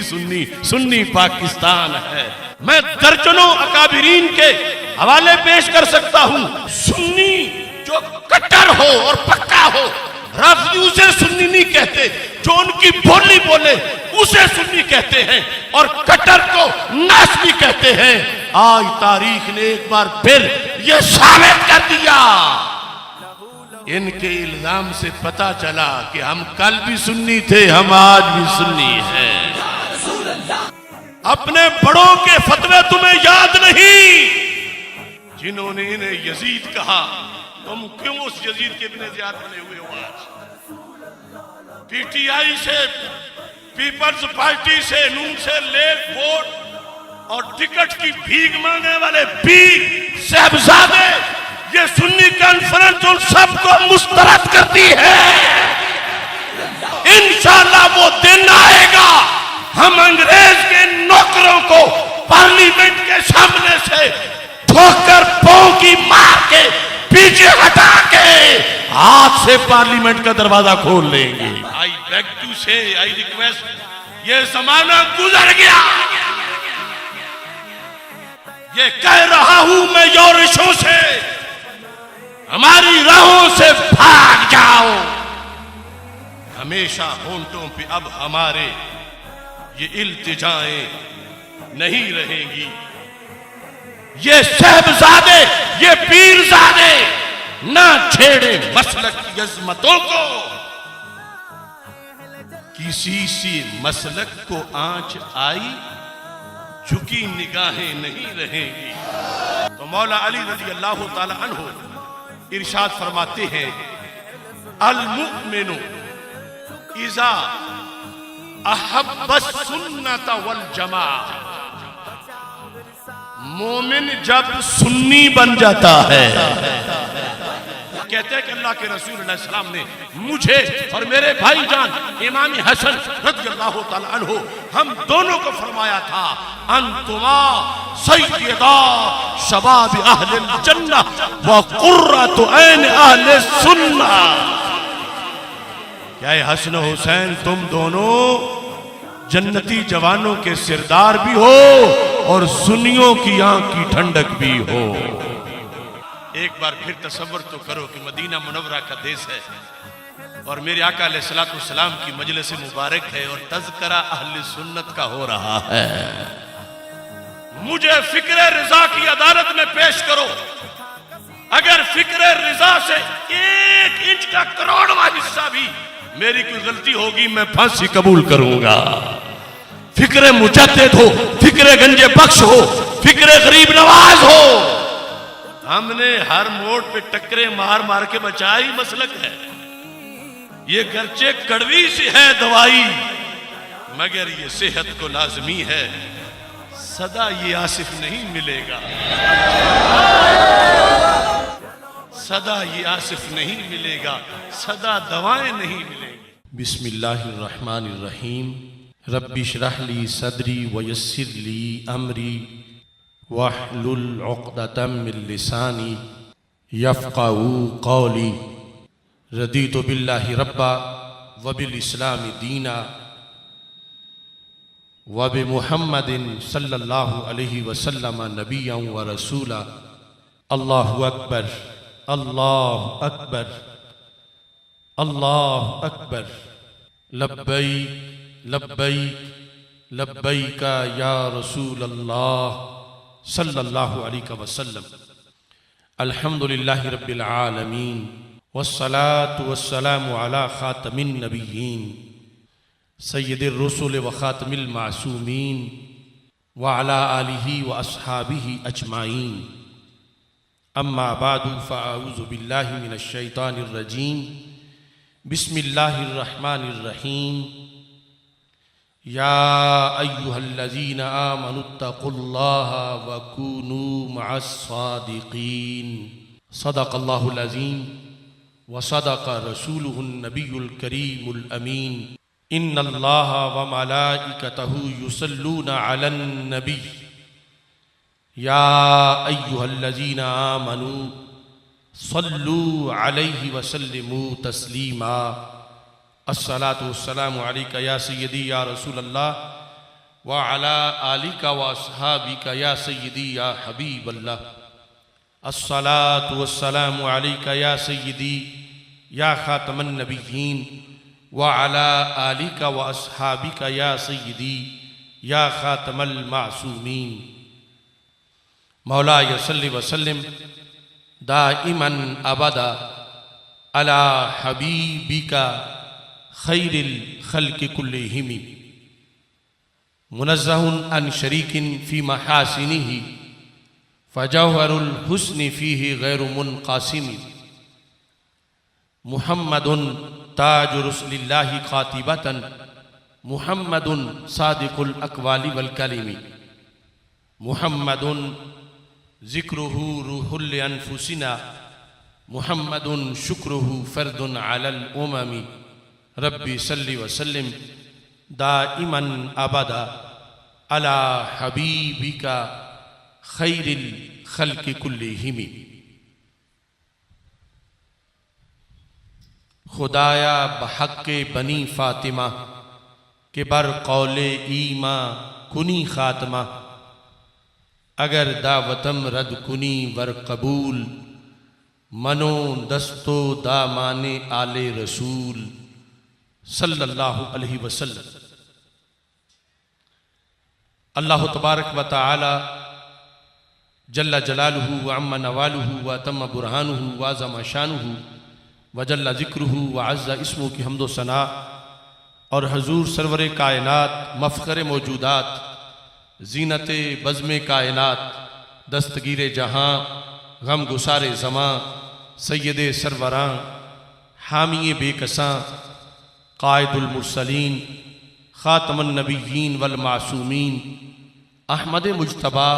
सुन्नी, सुन्नी पाकिस्तान है। मैं दर्जनों अकाबिरीन के हवाले पेश कर सकता हूं। सुन्नी जो कट्टर हो और पक्का हो, राफजी उसे सुन्नी नहीं कहते, जो उनकी बोली बोले उसे सुन्नी कहते हैं, और कट्टर को नासबी कहते हैं। आज तारीख ने एक बार फिर यह साबित कर दिया। इनके इल्जाम से पता चला कि हम कल भी सुन्नी थे, हम आज भी सुन्नी हैं। अपने बड़ों के फतवे तुम्हें याद नहीं, जिन्होंने इन्हें यजीद कहा। तुम क्यों उस यजीद के बिना ज़ियाद बने हुए हो? आज पीटीआई से, पीपल्स पार्टी से, नून से लेक वोट और टिकट की भीख मांगने वाले पीर साहबजादे, ये सुन्नी कॉन्फ्रेंस उन सबको मुस्तरद करती है। इंशाअल्लाह वो दिन आएगा, हम अंग्रेज के नौकरों को पार्लियामेंट के सामने से ठोकर पांव की मार के पीछे हटा के हाथ से पार्लियामेंट का दरवाजा खोल लेंगे। आई बेग टू से, आई रिक्वेस्ट, ये जमाना गुजर गया। ये कह रहा हूं मैं योरिशों से, हमारी राहों से भाग जाओ। हमेशा होंठों पे अब हमारे ये इल्तिजाएं नहीं रहेंगी। ये साहबजादे, ये पीरजादे ना छेड़े मसलक की अजमतों को। किसी सी मसलक को आंच आई, झुकी निगाहें नहीं रहेंगी। तो मौला अली रज़ी अल्लाह ताला अन्हु इरशाद फरमाते हैं, अल मुमिनु इज़ा अहब्बस सुन्नत वल जमाअत। मोमिन जब सुन्नी बन जाता है, कहते हैं कि अल्लाह के रसूल अलैहि सलाम ने मुझे और मेरे भाईजान इमाम हसन रज़ियल्लाहु ताला अन्हु, हम दोनों को फरमाया था, अंतुमा सय्यदा शबाब अहलिल जन्नह व कुर्रतु ऐन अहले सुन्नह। क्या हसन हुसैन, तुम दोनों जन्नती जवानों के सिरदार भी हो और सुन्नियों की आंख की ठंडक भी हो। एक बार फिर तसव्वुर तो करो कि मदीना मुनव्वरा का देश है और मेरे आका अलैहिस्सलातु वस्सलाम की मजलिस मुबारक है और तज़किरा अहले सुन्नत का हो रहा है। मुझे फिक्र रिजा की अदालत में पेश करो। अगर फिक्र रिजा से 1 इंच का करोड़वां हिस्सा भी मेरी कोई गलती होगी, मैं फांसी कबूल करूंगा। फिक्र मुजद्दिद हो, फिक्र गंजे बख्श हो, फिक्र गरीब नवाज हो, हमने हर मोड़ पे टक्करे मार मार के बचाई मसलक है। ये गर्चे कड़वी सी है दवाई, मगर ये सेहत को लाजमी है। सदा ये आसिफ नहीं मिलेगा, सदा ये आसिफ नहीं मिलेगा, सदा दवाएं नहीं मिलेंगी। बिस्मिल्लाहिर्रहमानिर्रहीम। रब्बि इश्रह ली सदरी व यस्सिर ली अमरी वहलुल उक़दतम मिन लिसानी यफ़क़हू क़ौली। रदीतु बिल्लाहि रब्बा व बिल इस्लामी दीना व बि मुहम्मदिन सल्लल्लाहु अलैहि वसल्लम नबिय्यन व रसूला। अल्लाहु अकबर, अल्लाहु अकबर, अल्लाहु अकबर। लब्बैक लब्बैक लब्बैक या रसूल अल्लाह सल्लल्लाहु अलैहि वसल्लम। अल्हम्दुलिल्लाहि रब्बिल आलमीन वस्सलातु वस्सलामु अला खातमिन नबिय्यीन सय्यिदिर रुसुल व खातमिल मासूमीन व अला आलिहि व अस्हाबिहि अजमाइन। अम्मा बादु फ़अऊज़ु बिल्लाहि मिनश शैतानिर रजीम। बिस्मिल्लाहिर रहमानिर रहीम। या अय्युहल्लज़ीना आमनुत्तक़ुल्लाहा व कूनू मअस्सादिक़ीन। सदक़ल्लाहुल अज़ीम व सदक़ रसूलुहुन नबियुल करीमुल अमीन। इन्नल्लाहा व मलाइकतहु युसल्लूना अलन नबी। या अय्युहल्लज़ीना आमनू सल्लू अलैहि व सल्लिमू तस्लीमा। अस्सलातु वस्सलामु अलैका या सय्यदी या रसूल अल्लाह व अला आलिका व अस्हाबिका या सय्यदी या हबीब अल्लाह। अस्सलातु वस्सलामु अलैका या सय्यदी या खातमन नबिय्यीन व अला आलिका व अस्हाबिका या सय्यदी या खातमल मासूमीन। मौला सल्लि व सल्लिम दाइमन अबदा अला हबीबिका खैरिल खल्क़ि कुल्लिहिम मुनज़्ज़हुन अन शरीकिन फ़ी महासिनिही फ़जौहरुल हुस्नि फ़ीही गैरु मुनक़ासिम। मुहम्मदुन ताजु रसूलिल्लाहि क़ातिबतन मुहम्मदुन सादिकुल अक़वालि वल कलिमी। मुहम्मदुन ज़िक्रुहु रूहुल अनफुसिना मुहम्मदुन शुक्रुहु फ़र्दुन अलल उममी। रब्बी सल्लि व सल्लिम दाइमन अबदा अला हबीबिका खैरिल खल्क़ि कुल्लिहिम। खुदाया बहक़्क़े बनी फ़ातिमा के बर कौले ईमा कुनी ख़ात्मा। अगर दावतम रद कुनी वर कबूल मनो दस्तो दामाने आले रसूल सल्लल्लाहु अलैहि वसल्लम। अल्लाह तबारक व तआला जल्ला जलालुहु व अम्मा नवालुहु व तम्मा बुरहानुहु व अज़्ज़मा शानुहु व जल्ला ज़िक्रुहु व अज़्ज़ा इस्मुहु की हम्दो सना और हजूर सरवर कायनात मफ़ख़र मौजूदात ज़ीनत बज़्म कायनात दस्तगीर जहाँ गम गुसारे ज़मां सैयद सरवरां हामी बेकसां क़ाइदुल मुरसलीन ख़ातमुन नबिय्यीन वल मासूमीन अहमद मुज्तबा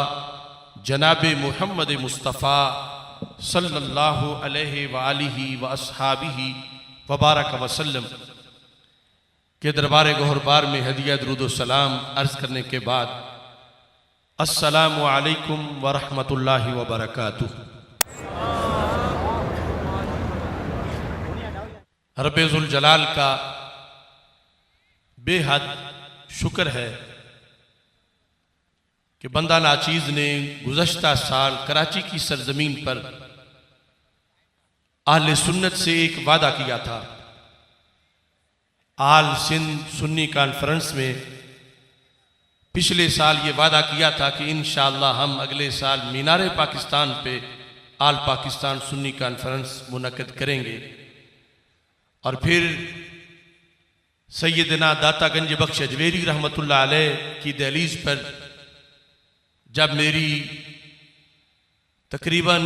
जनाब मुहम्मद मुस्तफ़ा सल्लल्लाहु अलैहि व आलिहि व अस्हाबिहि व बारक वसल्लम के दरबार गौहरबार में हदिया दुरूद व सलाम अर्ज़ करने के बाद अस्सलामु अलैकुम व रहमतुल्लाहि व बरकातुहू। रब्बे ज़ुल जलाल का बेहद शुक्र है कि बंदा नाचीज़ ने गुज़श्ता साल कराची की सरजमीन पर आले सुन्नत से एक वादा किया था। आल सिंध सुन्नी कॉन्फ्रेंस में पिछले साल ये वादा किया था कि इंशाअल्लाह हम अगले साल मीनार पाकिस्तान पे आल पाकिस्तान सुन्नी कॉन्फ्रेंस मुनक़्क़िद करेंगे। और फिर सैयदना दाता गंज बख्श अजमेरी रहमतुल्लाह अलैह की दहलीज पर जब मेरी तकरीबन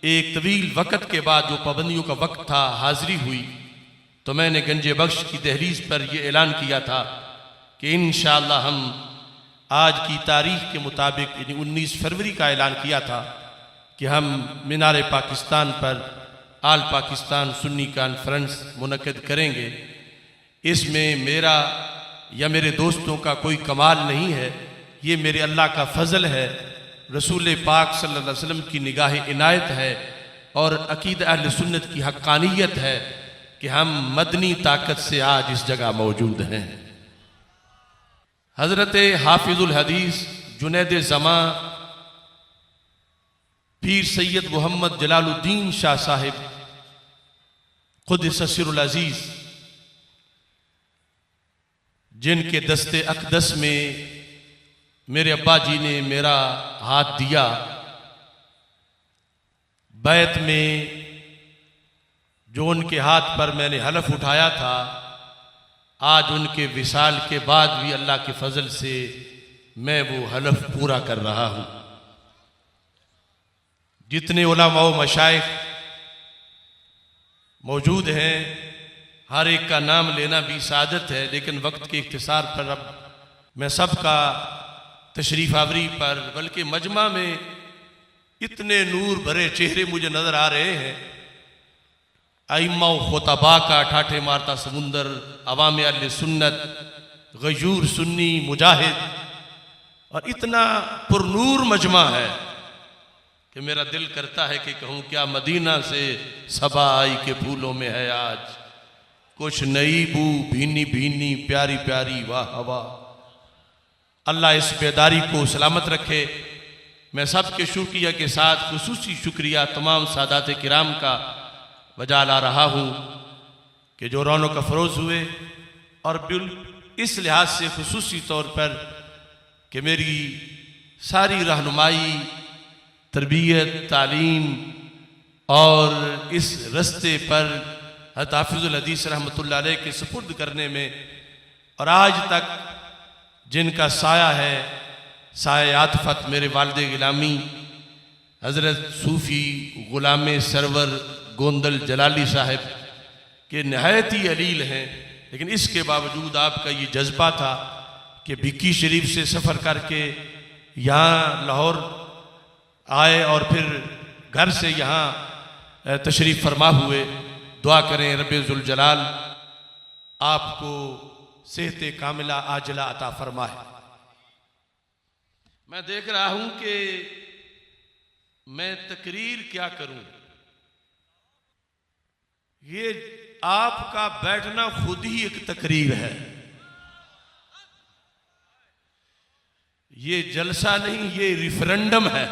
एक तवील वक़्त के बाद जो पाबंदियों का वक्त था हाज़िरी हुई तो मैंने गंज बख्श की दहलीज पर यह ऐलान किया था कि इंशाअल्लाह हम आज की तारीख के मुताबिक यानी 19 फरवरी का ऐलान किया था कि हम मीनार पाकिस्तान पर आल पाकिस्तान सुन्नी कॉन्फ्रेंस मुनक़्क़िद करेंगे। इसमें मेरा या मेरे दोस्तों का कोई कमाल नहीं है, ये मेरे अल्लाह का फ़ज़ल है, रसूल पाक सल्लल्लाहु अलैहि वसल्लम की निगाह इनायत है और अक़ीदा अहले सुन्नत की हक़्क़ानियत है कि हम मदनी ताकत से आज इस जगह मौजूद हैं। हज़रत हाफिज़ुल हदीस जुनैद ज़मां पीर सैयद मोहम्मद जलालुद्दीन शाह साहिब क़ुद्दस सिर्रुल अज़ीज़ जिनके दस्ते अक़दस में मेरे अब्बा जी ने मेरा हाथ दिया, बैत में जो उनके हाथ पर मैंने हलफ उठाया था, आज उनके विसाल के बाद भी अल्लाह के फजल से मैं वो हलफ पूरा कर रहा हूं। जितने उलमा व मशाइख मौजूद हैं हर एक का नाम लेना भी सादत है, लेकिन वक्त के इख्तिसार पर अब मैं सबका तशरीफ आवरी पर बल्कि मजमा में इतने नूर भरे चेहरे मुझे नजर आ रहे हैं। आइम्मा व खुतबा का ठाठे मारता समुंदर, अवाम अहले सुन्नत, गयूर सुन्नी मुजाहिद, और इतना पुरनूर मजमा है कि मेरा दिल करता है कि कहूँ क्या मदीना से सबा आई के फूलों में है आज कुछ नई बू, भीनी भीनी प्यारी प्यारी वाह हवा। अल्लाह इस बेदारी को सलामत रखे। मैं सबके शुक्रिया के साथ खुसूसी शुक्रिया तमाम सादात किराम का बजा ला रहा हूँ कि जो रौनक अफरोज़ हुए, और बिल इस लिहाज से खुसूसी तौर पर कि मेरी सारी रहनुमाई, तरबियत, तालीम और इस रस्ते पर हज़रत हाफिज़ुल हदीस रहमतुल्लाह अलैह के सुपुर्द करने में, और आज तक जिनका साया है साया आतफत मेरे वालिद गिलामी हज़रत सूफ़ी ग़ुलाम सरवर गोंदल जलाली साहब के नहायत ही अलील हैं, लेकिन इसके बावजूद आपका ये जज्बा था कि भिक्की शरीफ से सफ़र करके यहाँ लाहौर आए और फिर घर से यहाँ तशरीफ़ फरमा हुए। दुआ करें रब्बे ज़ुल जलाल आपको सेहत कामिला आजला अता फरमाए। मैं देख रहा हूँ कि मैं तकरीर क्या करूँ, ये आपका बैठना खुद ही एक तकरीर है। ये जलसा नहीं, ये रिफरेंडम है।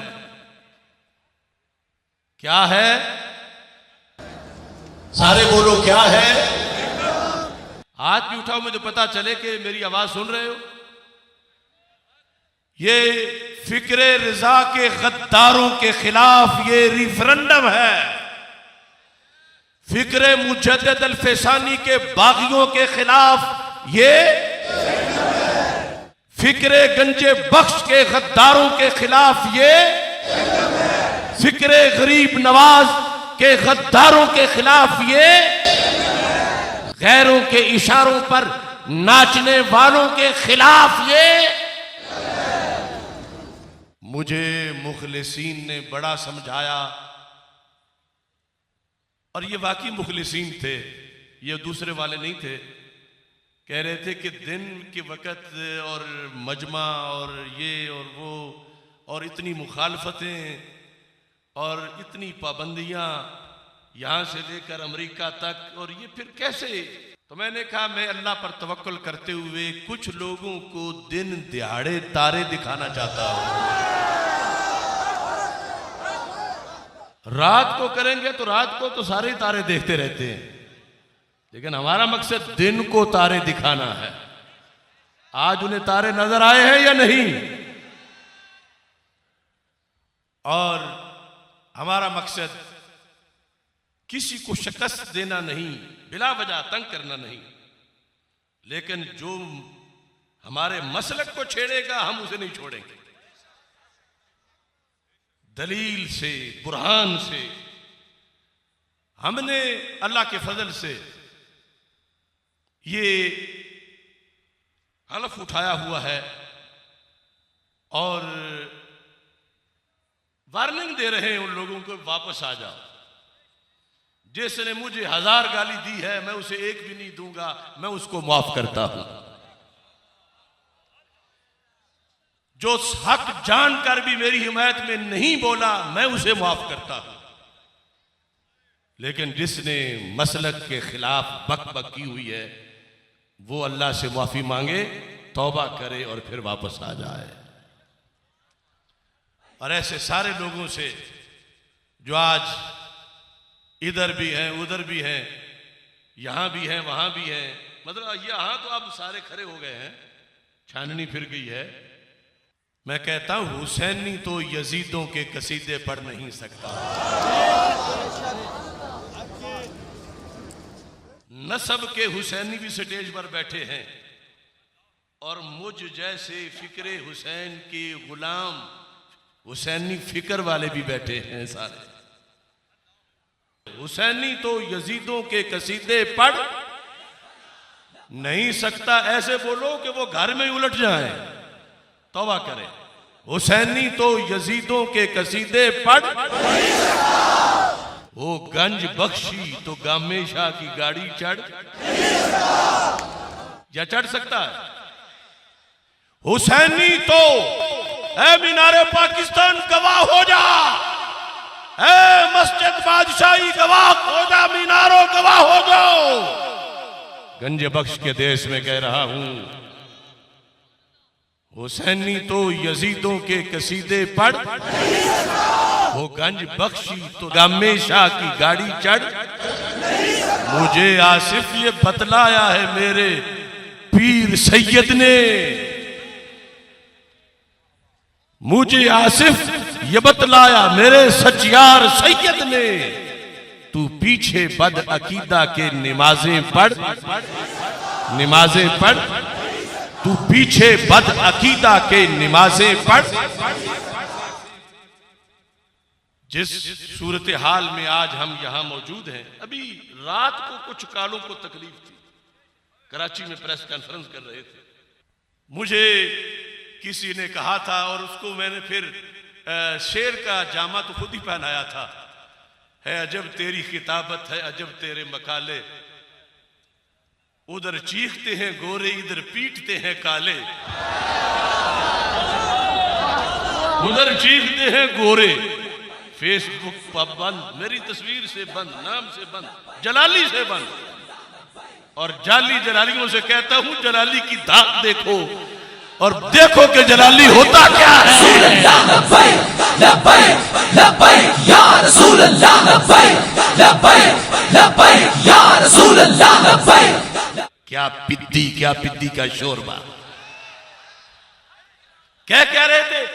क्या है? सारे बोलो क्या है? हाथ भी उठाओ मुझे पता चले कि मेरी आवाज सुन रहे हो। ये फिक्रे रिजा के गद्दारों के खिलाफ ये रिफरेंडम है। फिक्रे मुजद्दिद अल-फैसानी के बागियों के खिलाफ ये, फिक्रे गंजे बख्श के गद्दारों के खिलाफ ये, फिक्रे गरीब नवाज के गद्दारों के खिलाफ ये, गैरों के इशारों पर नाचने वालों के खिलाफ ये। मुझे मुखलिसीन ने बड़ा समझाया, और ये वाकई मुखलिसीन थे, ये दूसरे वाले नहीं थे। कह रहे थे कि दिन के वक़्त और मजमा और ये और वो और इतनी मुखालफतें और इतनी पाबंदियां यहाँ से लेकर अमेरिका तक, और ये फिर कैसे? तो मैंने कहा मैं अल्लाह पर तवक्कुल करते हुए कुछ लोगों को दिन दिहाड़े तारे दिखाना चाहता हूँ। रात को करेंगे तो रात को तो सारे तारे देखते रहते हैं, लेकिन हमारा मकसद दिन को तारे दिखाना है। आज उन्हें तारे नजर आए हैं या नहीं? और हमारा मकसद किसी को शिकस्त देना नहीं, बिला वजह तंग करना नहीं, लेकिन जो हमारे मसलक को छेड़ेगा हम उसे नहीं छोड़ेंगे। दलील से, बुरहान से हमने अल्लाह के फजल से ये हलफ उठाया हुआ है और वार्निंग दे रहे हैं उन लोगों को, वापस आ जाओ। जिसने मुझे 1000 गाली दी है मैं उसे एक भी नहीं दूंगा, मैं उसको माफ करता हूं। जो हक जानकर भी मेरी हिमायत में नहीं बोला मैं उसे माफ करता हूं, लेकिन जिसने मसलक के खिलाफ बक की हुई है वो अल्लाह से माफी मांगे, तौबा करे और फिर वापस आ जाए। और ऐसे सारे लोगों से जो आज इधर भी हैं, उधर भी हैं, यहां भी हैं, वहां भी हैं, मतलब यहां तो अब सारे खड़े हो गए हैं, छाननी फिर गई है। मैं कहता हूं हुसैनी तो यजीदों के कसीदे पढ़ नहीं सकता। नसब के हुसैनी भी स्टेज पर बैठे हैं और मुझ जैसे फिक्रे हुसैन के गुलाम हुसैनी फिक्र वाले भी बैठे हैं सारे। हुसैनी तो यजीदों के कसीदे पढ़ नहीं सकता। ऐसे बोलो कि वो घर में उलट जाए, तौबा करें। हुसैनी तो यजीदों के कसीदे पढ़, वो गंज बख्शी तो गामे शाह की गाड़ी चढ़ या चढ़ सकता है? हुसैनी तो ऐ मीनारे पाकिस्तान गवाह हो जा, ऐ मस्जिद बादशाही गवाह हो जा, मीनारों गवाह हो जाओ। गंज बख्श के देश में कह रहा हूं, हुसैनी तो यजीदों के कसीदे पढ़, वो गंज बख्शी तो गामे शाह की गाड़ी चढ़। मुझे आसिफ ये बतलाया है मेरे पीर सैयद ने, मुझे आसिफ ये बतलाया मेरे सचियार सैयद ने, तू पीछे बद अकीदा के नमाजें पढ़, नमाजें पढ़, तू पीछे बद अकीदा के नमाजें पढ़। जिस सूरत हाल में आज हम यहां मौजूद हैं, अभी रात को कुछ कालों को तकलीफ थी, कराची में प्रेस कॉन्फ्रेंस कर रहे थे, मुझे किसी ने कहा था और उसको मैंने फिर शेर का जामा तो खुद ही पहनाया था, है अजब तेरी किताबत है अजब तेरे मकाले, उधर चीखते हैं गोरे इधर पीटते हैं काले, उधर चीखते हैं गोरे, फेसबुक पर बंद, मेरी तस्वीर से बंद, नाम से बंद, जलाली से बंद, और जाली जलालियों से कहता हूं जलाली की धाक देखो और देखो कि जलाली होता क्या है। क्या पिद्दी का शोरबा। क्या कह रहे थे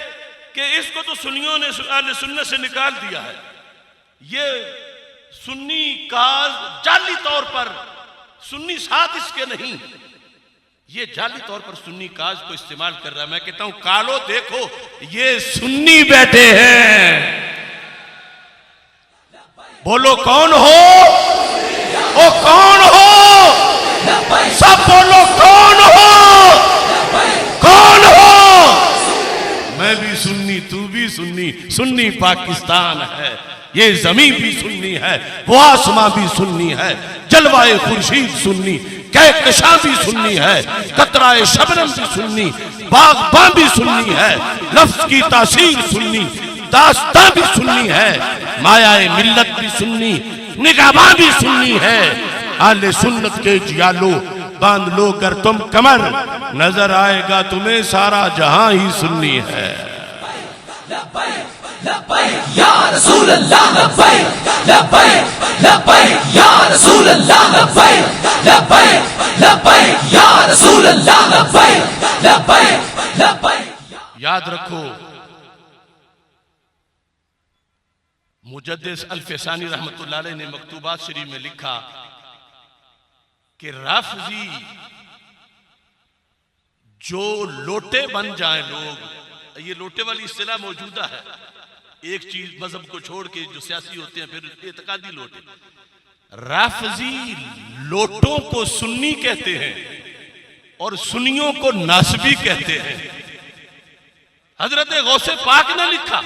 कि इसको तो सुन्नियों ने सुन्नत से निकाल दिया है, ये सुन्नी काज जाली तौर पर, सुन्नी साथ इसके नहीं, ये जाली तौर पर सुन्नी काज को इस्तेमाल कर रहा है। मैं कहता हूं कालो देखो ये सुन्नी बैठे हैं, बोलो कौन हो, ओ कौन हो, सब बोलो कौन हो, कौन हो। मैं भी सुन्नी तू भी सुन्नी, सुन्नी पाकिस्तान है, ये जमीन भी सुन्नी है, वो आसमां भी सुन्नी है, जलवाए खुर्शीद सुन्नी, कहकशां भी सुन्नी है, कतराए शबनम भी सुन्नी, बागबां भी सुन्नी है, लफ्ज की तासीर सुन्नी, दास्तां भी सुन्नी है, मायाए मिल्लत भी सुन्नी, निगाहबां भी सुन्नी है। आले सुन्नत के जियालो बांध लो कर तुम कमर, नजर आएगा तुम्हें सारा जहां ही सुन्नी है। या रसूल अल्लाह लब्बैक लब्बैक लब्बैक या रसूल अल्लाह लब्बैक लब्बैक लब्बैक या रसूल अल्लाह लब्बैक लब्बैक लब्बैक। याद रखो मुजद्दिस अल-फसानी रहमतुल्लाह अलैह ने मकतूबात शरीफ में लिखा कि राफजी जो लोटे बन जाए लोग, ये लोटे वाली इस्तिलाह मौजूदा है, एक चीज मजहब को छोड़ के जो सियासी होते हैं फिर इत्तेकादी लोटे, राफजी लोटों को सुन्नी कहते हैं और सुन्नियों को नासबी कहते हैं। हजरत गौसे पाक ने लिखा,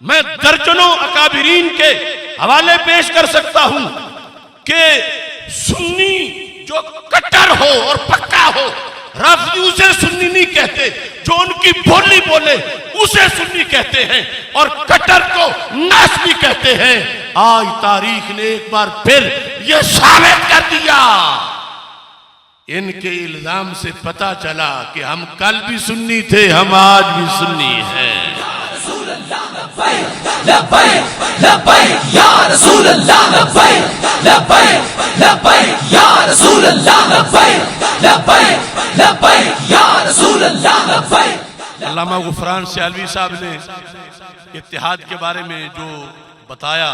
मैं दर्जनों अकाबिरीन के हवाले पेश कर सकता हूं कि सुन्नी जो कट्टर हो और पक्का हो, राफजी उसे सुन्नी नहीं कहते, जो उनकी बोली बोले उसे सुन्नी कहते हैं और कट्टर को नासबी कहते हैं। आज तारीख ने एक बार फिर यह साबित कर दिया, इनके इल्जाम से पता चला कि हम कल भी सुन्नी थे, हम आज भी सुन्नी हैं। लब्बैक लब्बैक या रसूल अल्लाह लब्बैक लब्बैक लब्बैक या रसूल अल्लाह लब्बैक लब्बैक लब्बैक या रसूल अल्लाह लब्बैक। अल्लामा गुफरान सियालवी साहब ने इत्तेहाद के बारे में जो बताया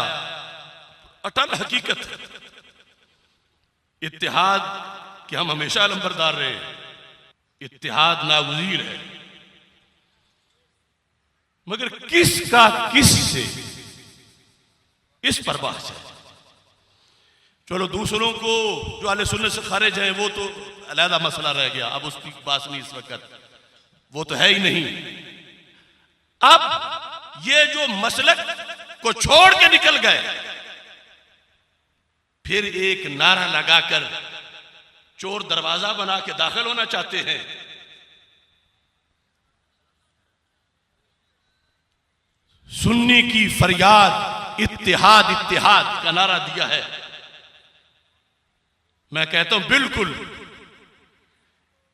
अटल हकीकत है, इत्तेहाद कि हम हमेशा लंबरदार रहे, इत्तेहाद नागुज़ीर है, मगर किसका किस से इस पर बहस है। चलो दूसरों को जो अहले सुन्नत से खारिज हैं वो तो अलहदा मसला रह गया, अब उसकी बात नहीं इस वक्त, वो तो है ही नहीं। अब ये जो मसलक को छोड़ के निकल गए, फिर एक नारा लगाकर चोर दरवाजा बना के दाखिल होना चाहते हैं। सुन्नी की फरियाद इत्तेहाद इत्तेहाद का नारा दिया है। मैं कहता हूं बिल्कुल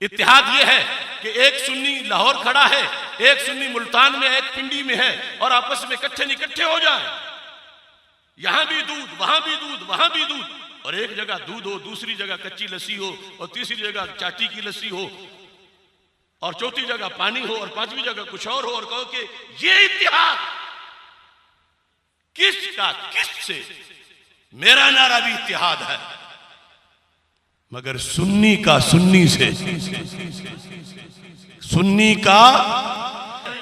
इत्तेहाद यह है कि एक सुन्नी लाहौर खड़ा है, एक सुन्नी मुल्तान में, एक पिंडी में है, और आपस में इकट्ठे हो जाए, यहां भी दूध, वहां भी दूध, वहां भी दूध, और एक जगह दूध हो, दूसरी जगह कच्ची लस्सी हो, और तीसरी जगह चाटी की लस्सी हो, और चौथी जगह पानी हो, और पांचवी जगह कुछ और हो, और कहो कि ये इत्तेहाद किसका किससे? मेरा नारा भी इत्तेहाद है, मगर सुन्नी का सुन्नी से, सुन्नी का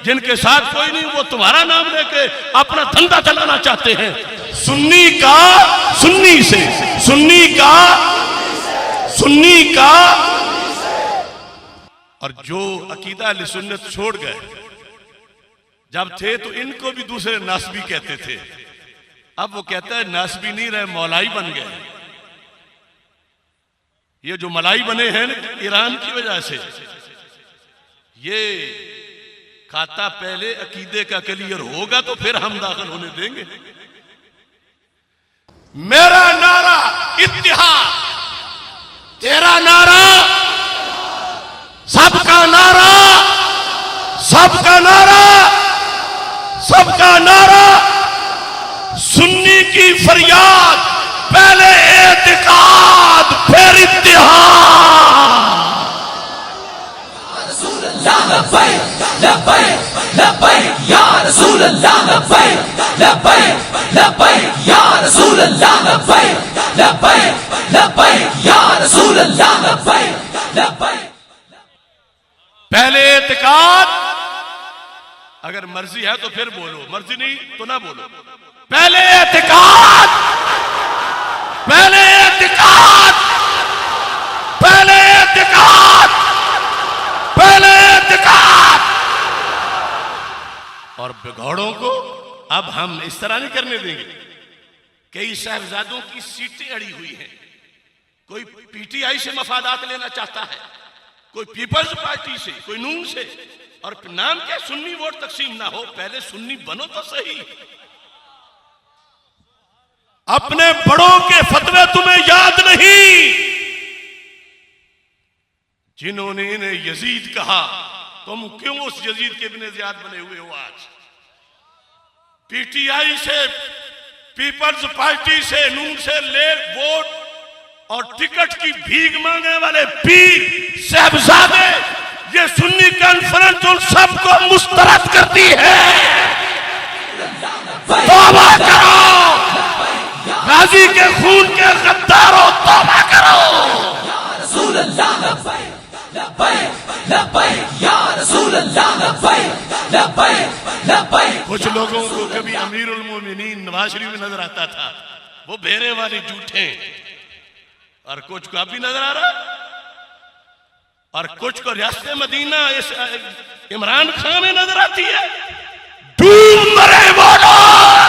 जिनके साथ कोई नहीं, वो तुम्हारा नाम लेके अपना धंधा चलाना चाहते हैं। सुन्नी का सुन्नी से, सुन्नी का सुन्नी का। और जो अकीदा अहले सुन्नत छोड़ गए जब थे, तो इनको भी दूसरे नासबी कहते थे। अब वो कहता है नासबी नहीं रहे, मौलाई बन गए। ये जो मलाई बने हैं ईरान की वजह से, ये खाता पहले अकीदे का क्लियर होगा तो फिर हम दाखिल होने देंगे। मेरा नारा इत्तेहाद, तेरा नारा, सबका नारा, सबका नारा, सबका नारा। सुन्नी की फरियाद, पहले एतिकाद फिर इत्तेहाद। या रसूल अल्लाह लब्बैक, लब्बैक लब्बैक या रसूल अल्लाह लब्बैक, लब्बैक लब्बैक या रसूल अल्लाह लब्बैक, लब्बैक। पहले एतिकाद, अगर मर्जी है तो फिर बोलो, मर्जी नहीं तो ना बोलो। पहले एतिकाद, पहले एतिकाद, पहले एतिकाद, पहले एतिकाद। और बिगौड़ों को अब हम इस तरह नहीं करने देंगे। कई साहबजादों की सीटें अड़ी हुई हैं, कोई पीटीआई से मफादात लेना चाहता है, कोई पीपल्स पार्टी से, कोई नून से, और नाम क्या सुन्नी वोट तकसीम ना हो। पहले सुन्नी बनो तो सही। अपने बड़ों के फतवे तुम्हें याद नहीं, जिन्होंने इन्हें यजीद कहा, तुम क्यों उस यजीद के इब्ने ज़ियाद बने हुए हो? आज पीटीआई से, पीपल्स पार्टी से, नून से ले वोट और टिकट की भीख मांगने वाले पीर साहबजादे, ये सुन्नी कॉन्फ्रेंस उन सबको मुस्तरद करती है। तौबा करो, गाजी के खून के गद्दारों, तौबा करो। कुछ लोगों को कभी अमीरुल मोमिनीन नवाज शरीफ नजर आता था, वो भेरे वाले झूठे, और कुछ को अभी नजर आ रहा, और कुछ को रियासत मदीना इस इमरान खान में नजर आती है। डूब मरे वो लोग,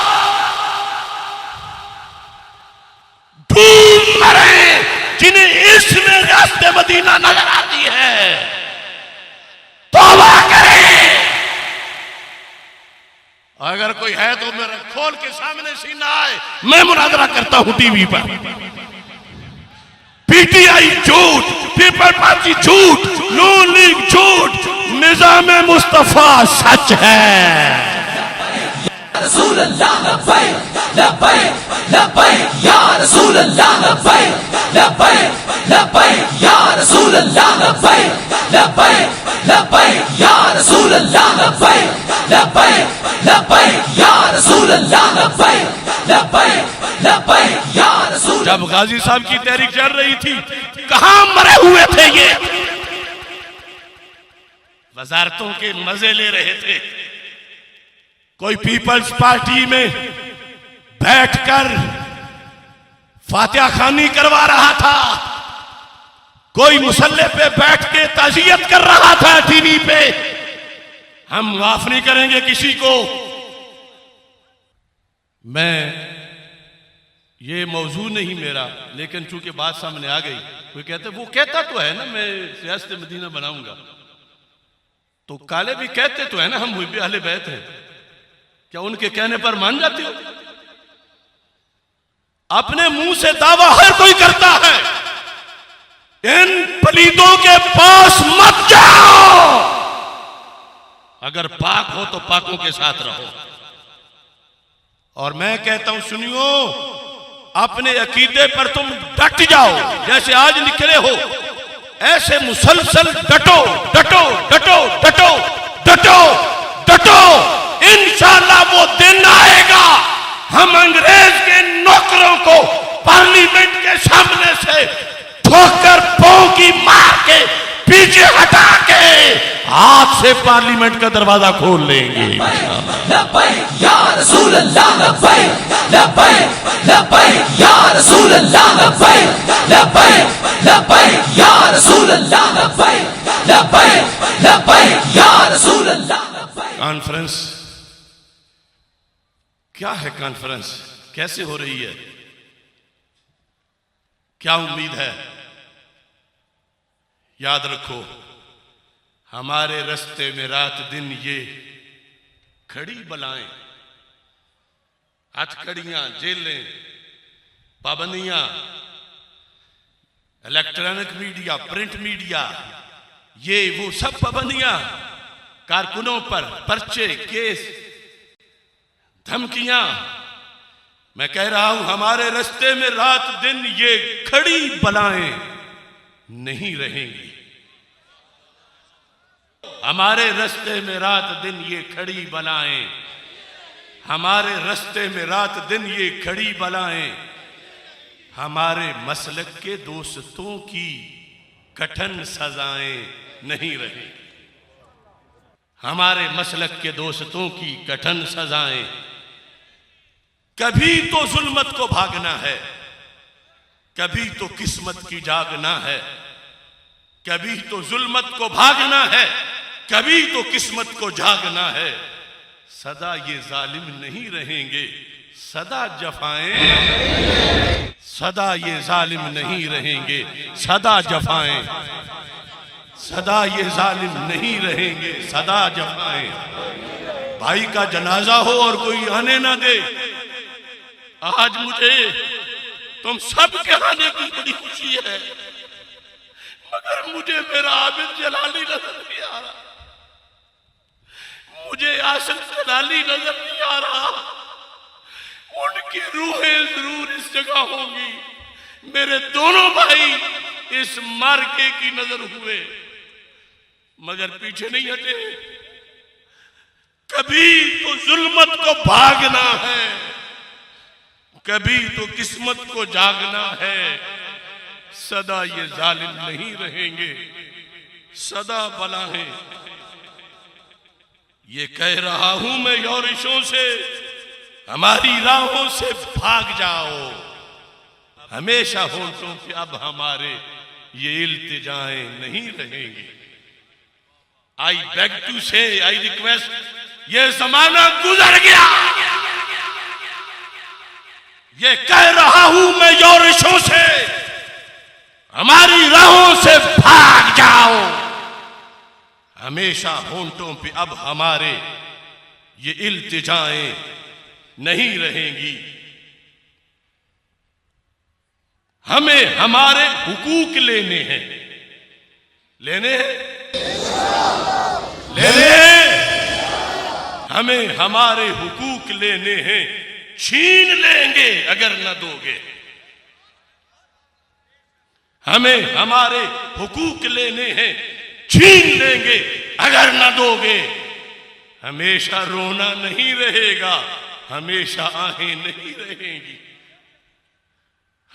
डूब मरे जिन्हें इसमें रियासत मदीना नजर आती है। तौबा करें। अगर कोई है तो मेरा खोल के सामने सीना आए, मैं मुनाजरा करता हूं टीवी पर। पीटीआई झूठ, पीपल पार्टी झूठ, नून लीग झूठ, निजाम मुस्तफा सच है। रसूल अल्लाह लब्बैक, लब्बैक लब्बैक या रसूल अल्लाह लब्बैक, लब्बैक लब्बैक या रसूल अल्लाह लब्बैक, लब्बैक लब्बैक या रसूल अल्लाह लब्बैक, लब्बैक लब्बैक या रसूल अल्लाह लब्बैक, लब्बैक लब्बैक या रसूल। जब गाजी साहब की तहरीक चल रही थी, कहां मरे हुए थे ये? वजारतों के मजे ले रहे थे। कोई पीपल्स पार्टी में बैठकर फातिहा खानी करवा रहा था, कोई मुसल्ले पे बैठ के ताज़ियत कर रहा था टीवी पे। हम माफ नहीं करेंगे किसी को। मैं ये मौजू नहीं मेरा, लेकिन चूंकि बात सामने आ गई, कोई कहते वो कहता तो है ना मैं सियासत मदीना बनाऊंगा, तो काले भी कहते तो है ना हम भी अहले बैत हैं, क्या उनके कहने पर मान जाते हो? अपने मुंह से दावा हर कोई करता है, इन पलीदों के पास मत जाओ। अगर पाक हो तो पाकों के साथ रहो। और मैं कहता हूं सुनियो, अपने अकीदे पर तुम डट जाओ। जैसे आज निकले हो ऐसे मुसलसल डटो डटो डटो डटो डटो डटो। इंशाअल्लाह वो दिन आएगा हम अंग्रेज के नौकरों को पार्लियामेंट के सामने से ठोकर पांव की मार के पीछे हटा के हाथ से पार्लियामेंट का दरवाजा खोल लेंगे। लब्बैक या रसूल अल्लाह, लब्बैक लब्बैक लब्बैक या रसूल अल्लाह, लब्बैक लब्बैक लब्बैक या रसूल अल्लाह, लब्बैक लब्बैक लब्बैक या रसूल अल्लाह, लब्बैक। कॉन्फ्रेंस क्या है? कॉन्फ्रेंस कैसे हो रही है? क्या उम्मीद है? याद रखो, हमारे रास्ते में रात दिन ये खड़ी बलाएं, हथकड़ियां, जेलें, पाबंदियां, इलेक्ट्रॉनिक मीडिया, प्रिंट मीडिया, ये वो सब पाबंदियां, कारकुनों पर पर्चे, केस, धमकियां। मैं कह रहा हूं हमारे रास्ते में रात दिन ये खड़ी बलाएं नहीं रहेंगी। हमारे रास्ते में रात दिन ये खड़ी बलाएं, हमारे रास्ते में रात दिन ये खड़ी बलाएं हमारे मसलक के दोस्तों की कठिन सजाएं नहीं रहेंगी। हमारे मसलक के दोस्तों की कठिन सजाएं। कभी तो जुल्मत को भागना है, कभी तो किस्मत की जागना है। कभी तो जुल्मत को भागना है, कभी तो किस्मत को जागना है। सदा ये जालिम नहीं रहेंगे, सदा जफाएं, सदा ये जालिम नहीं रहेंगे, सदा जफाएं, सदा ये जालिम नहीं रहेंगे, सदा जफाएं। भाई का जनाजा हो और कोई आने ना दे। आज मुझे तुम सब के आने की बड़ी खुशी है, मगर मुझे मेरा आबिद जलाली नजर नहीं आ रहा, मुझे आसिफ जलाली नजर नहीं आ रहा। उनकी रूहें जरूर इस जगह होंगी। मेरे दोनों भाई इस मार्के की नजर हुए मगर पीछे नहीं हटे। कभी तो जुल्मत को भागना है, कभी तो किस्मत को जागना है। सदा ये जालिम नहीं रहेंगे, सदा बलाएं। ये कह रहा हूं मैं योरिशों से, हमारी राहों से भाग जाओ। हमेशा होठों पे अब हमारे ये इल्तिजाएं नहीं रहेंगी। आई बेग टू से, आई रिक्वेस्ट, ये जमाना गुजर गया। ये कह रहा हूं मैं योरिशों से, हमारी राहों से भाग जाओ। हमेशा होंठों पे अब हमारे ये इल्तिजाएं नहीं रहेंगी। हमें हमारे हुकूक लेने हैं, लेने हैं, लेने हैं। हमें हमारे हुकूक लेने हैं, छीन लेंगे अगर न दोगे। हमें हमारे हुकूक लेने हैं, छीन लेंगे अगर न दोगे। हमेशा रोना नहीं रहेगा, हमेशा आहें नहीं रहेंगी।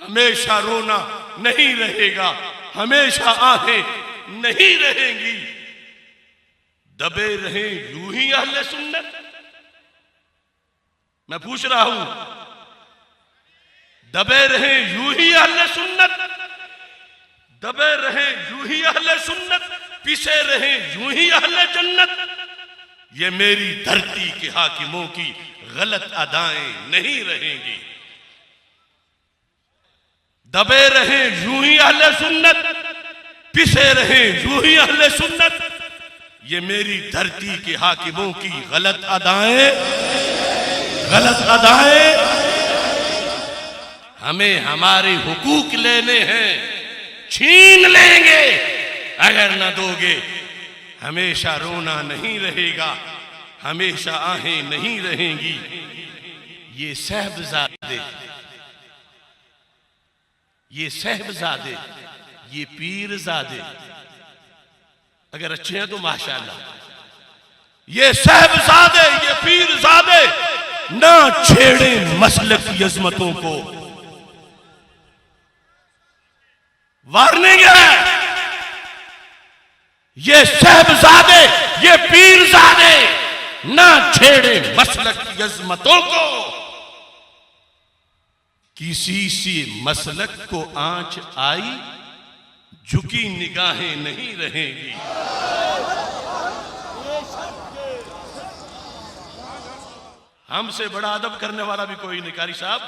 हमेशा रोना नहीं रहेगा, हमेशा आहें नहीं रहेंगी। दबे रहे यूं ही अहले सुन्नत। मैं पूछ रहा हूं, दबे रहे यूं ही अहले सुन्नत, दबे रहे यूं ही अहले सुन्नत, पिसे रहे यूं ही अहले जन्नत। ये मेरी धरती के हाकिमों की गलत अदाएं नहीं रहेंगी। दबे रहे यूं ही अहले सुन्नत, पिसे रहे यूं ही अहले सुन्नत। ये मेरी धरती के हाकिमों की गलत अदाएं, गलत अदाएं। हमें हमारे हुकूक लेने हैं, छीन लेंगे अगर न दोगे। हमेशा रोना नहीं रहेगा, हमेशा आहें नहीं रहेंगी। ये साहबजादे, ये साहबजादे, ये पीरजादे अगर अच्छे हैं तो माशाअल्लाह। ये साहबजादे, ये पीरजादे ना छेड़े मसलक की अजमतों को। वार्निंग है, ये साहबजादे, ये पीरजादे ना छेड़े मसलक की अजमतों को। किसी से मसलक को आंच आई, झुकी निगाहें नहीं रहेंगी। हमसे बड़ा अदब करने वाला भी कोई नहीं कारी साहब,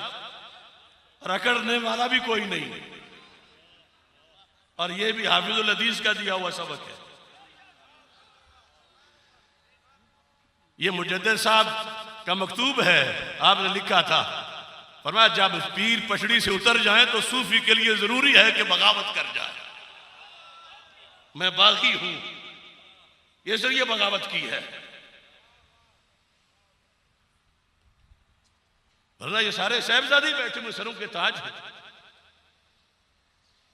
रगड़ने वाला भी कोई नहीं। और यह भी हाफिजुल हदीस का दिया हुआ सबक है। ये मुजद्दिद साहब का मकतूब है, आपने लिखा था, फरमाया जब पीर पछड़ी से उतर जाए तो सूफी के लिए जरूरी है कि बगावत कर जाए। मैं बागी हूं, ये जरिए बगावत की है, वरना ये सारे साहबजादे बैठे हुए सरों के ताज हैं,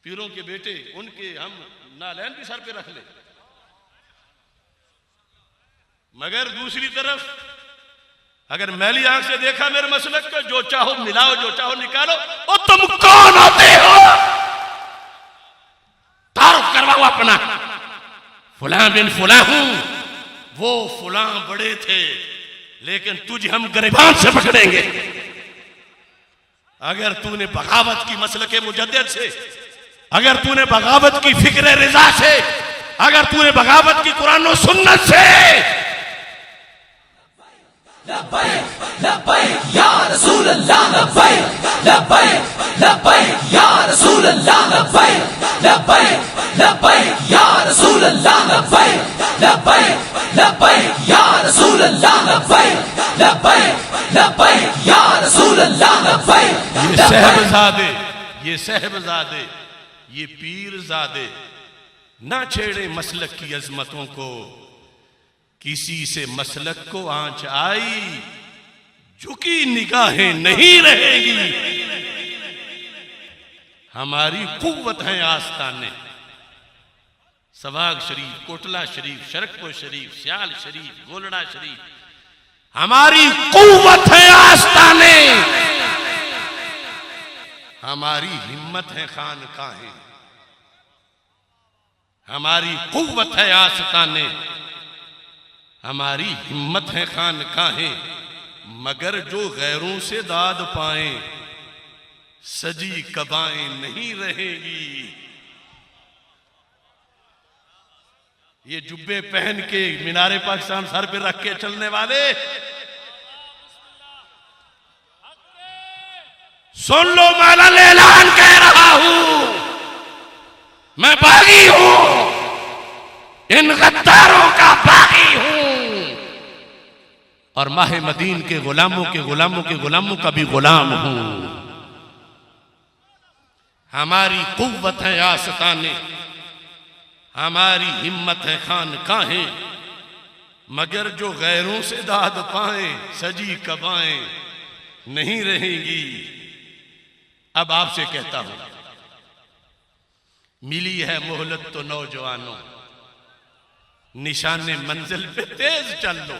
पीरों के बेटे, उनके हम नालैन भी सर पे रख ले। मगर दूसरी तरफ अगर मैली आंख से देखा मेरे मसलक को, जो चाहो मिलाओ, जो चाहो निकालो, और तुम कौन होते हो? तारुफ करवाओ अपना, फुलां बिन फुलां हूं, वो फुलां बड़े थे, लेकिन तुझे हम गिरबान से पकड़ेंगे अगर तूने बगावत की मसलक मुजद्दिद से, अगर तूने बगावत की फिक्र रिजा से, अगर तूने बगावत की कुरान और सुन्नत से। लब्बैक लब्बैक या रसूल अल्लाह, लब्बैक लब्बैक लब्बैक या रसूल अल्लाह, लब्बैक लब्बैक लब्बैक या रसूल अल्लाह, लब्बैक लब्बैक लब्बैक या रसूल अल्लाह, लब्बैक लब्बैक लब्बैक या रसूल अल्लाह, लब्बैक। ये साहबजादे, ये साहबजादे, ये पीरजादे ना छेड़े मसलक की अजमतों को। किसी से मसलक को आंच आई, झुकी निगाहें नहीं रहेगी। हमारी कुव्वत है आस्ताने, सवाग शरीफ, कोटला शरीफ, शरकपुर शरीफ, सियाल शरीफ, गोलड़ा शरीफ, हमारी कुव्वत है आस्ताने, हमारी हिम्मत है खानकाहें, हमारी कुव्वत है आस्ताने, हमारी हिम्मत है खानकाहें। मगर जो गैरों से दाद पाए, सजी कबाएं नहीं रहेगी। ये जुब्बे पहन के मीनारे पाकिस्तान सर पे रख के चलने वाले, सुन लो, मैं ऐलान कह रहा हूं, मैं बागी हूं, इन गद्दारों का बागी हूं, और माहे मदीन के गुलामों के गुलामों के गुलामों का भी गुलाम हूं। हमारी कुव्वत है आस्ताने, हमारी हिम्मत है खानकाहें। मगर जो गैरों से दाद पाए, सजी कबाएं नहीं रहेंगी। अब आपसे कहता हूं, मिली है मोहलत तो नौजवानों, निशाने मंजिल पे तेज चल लो।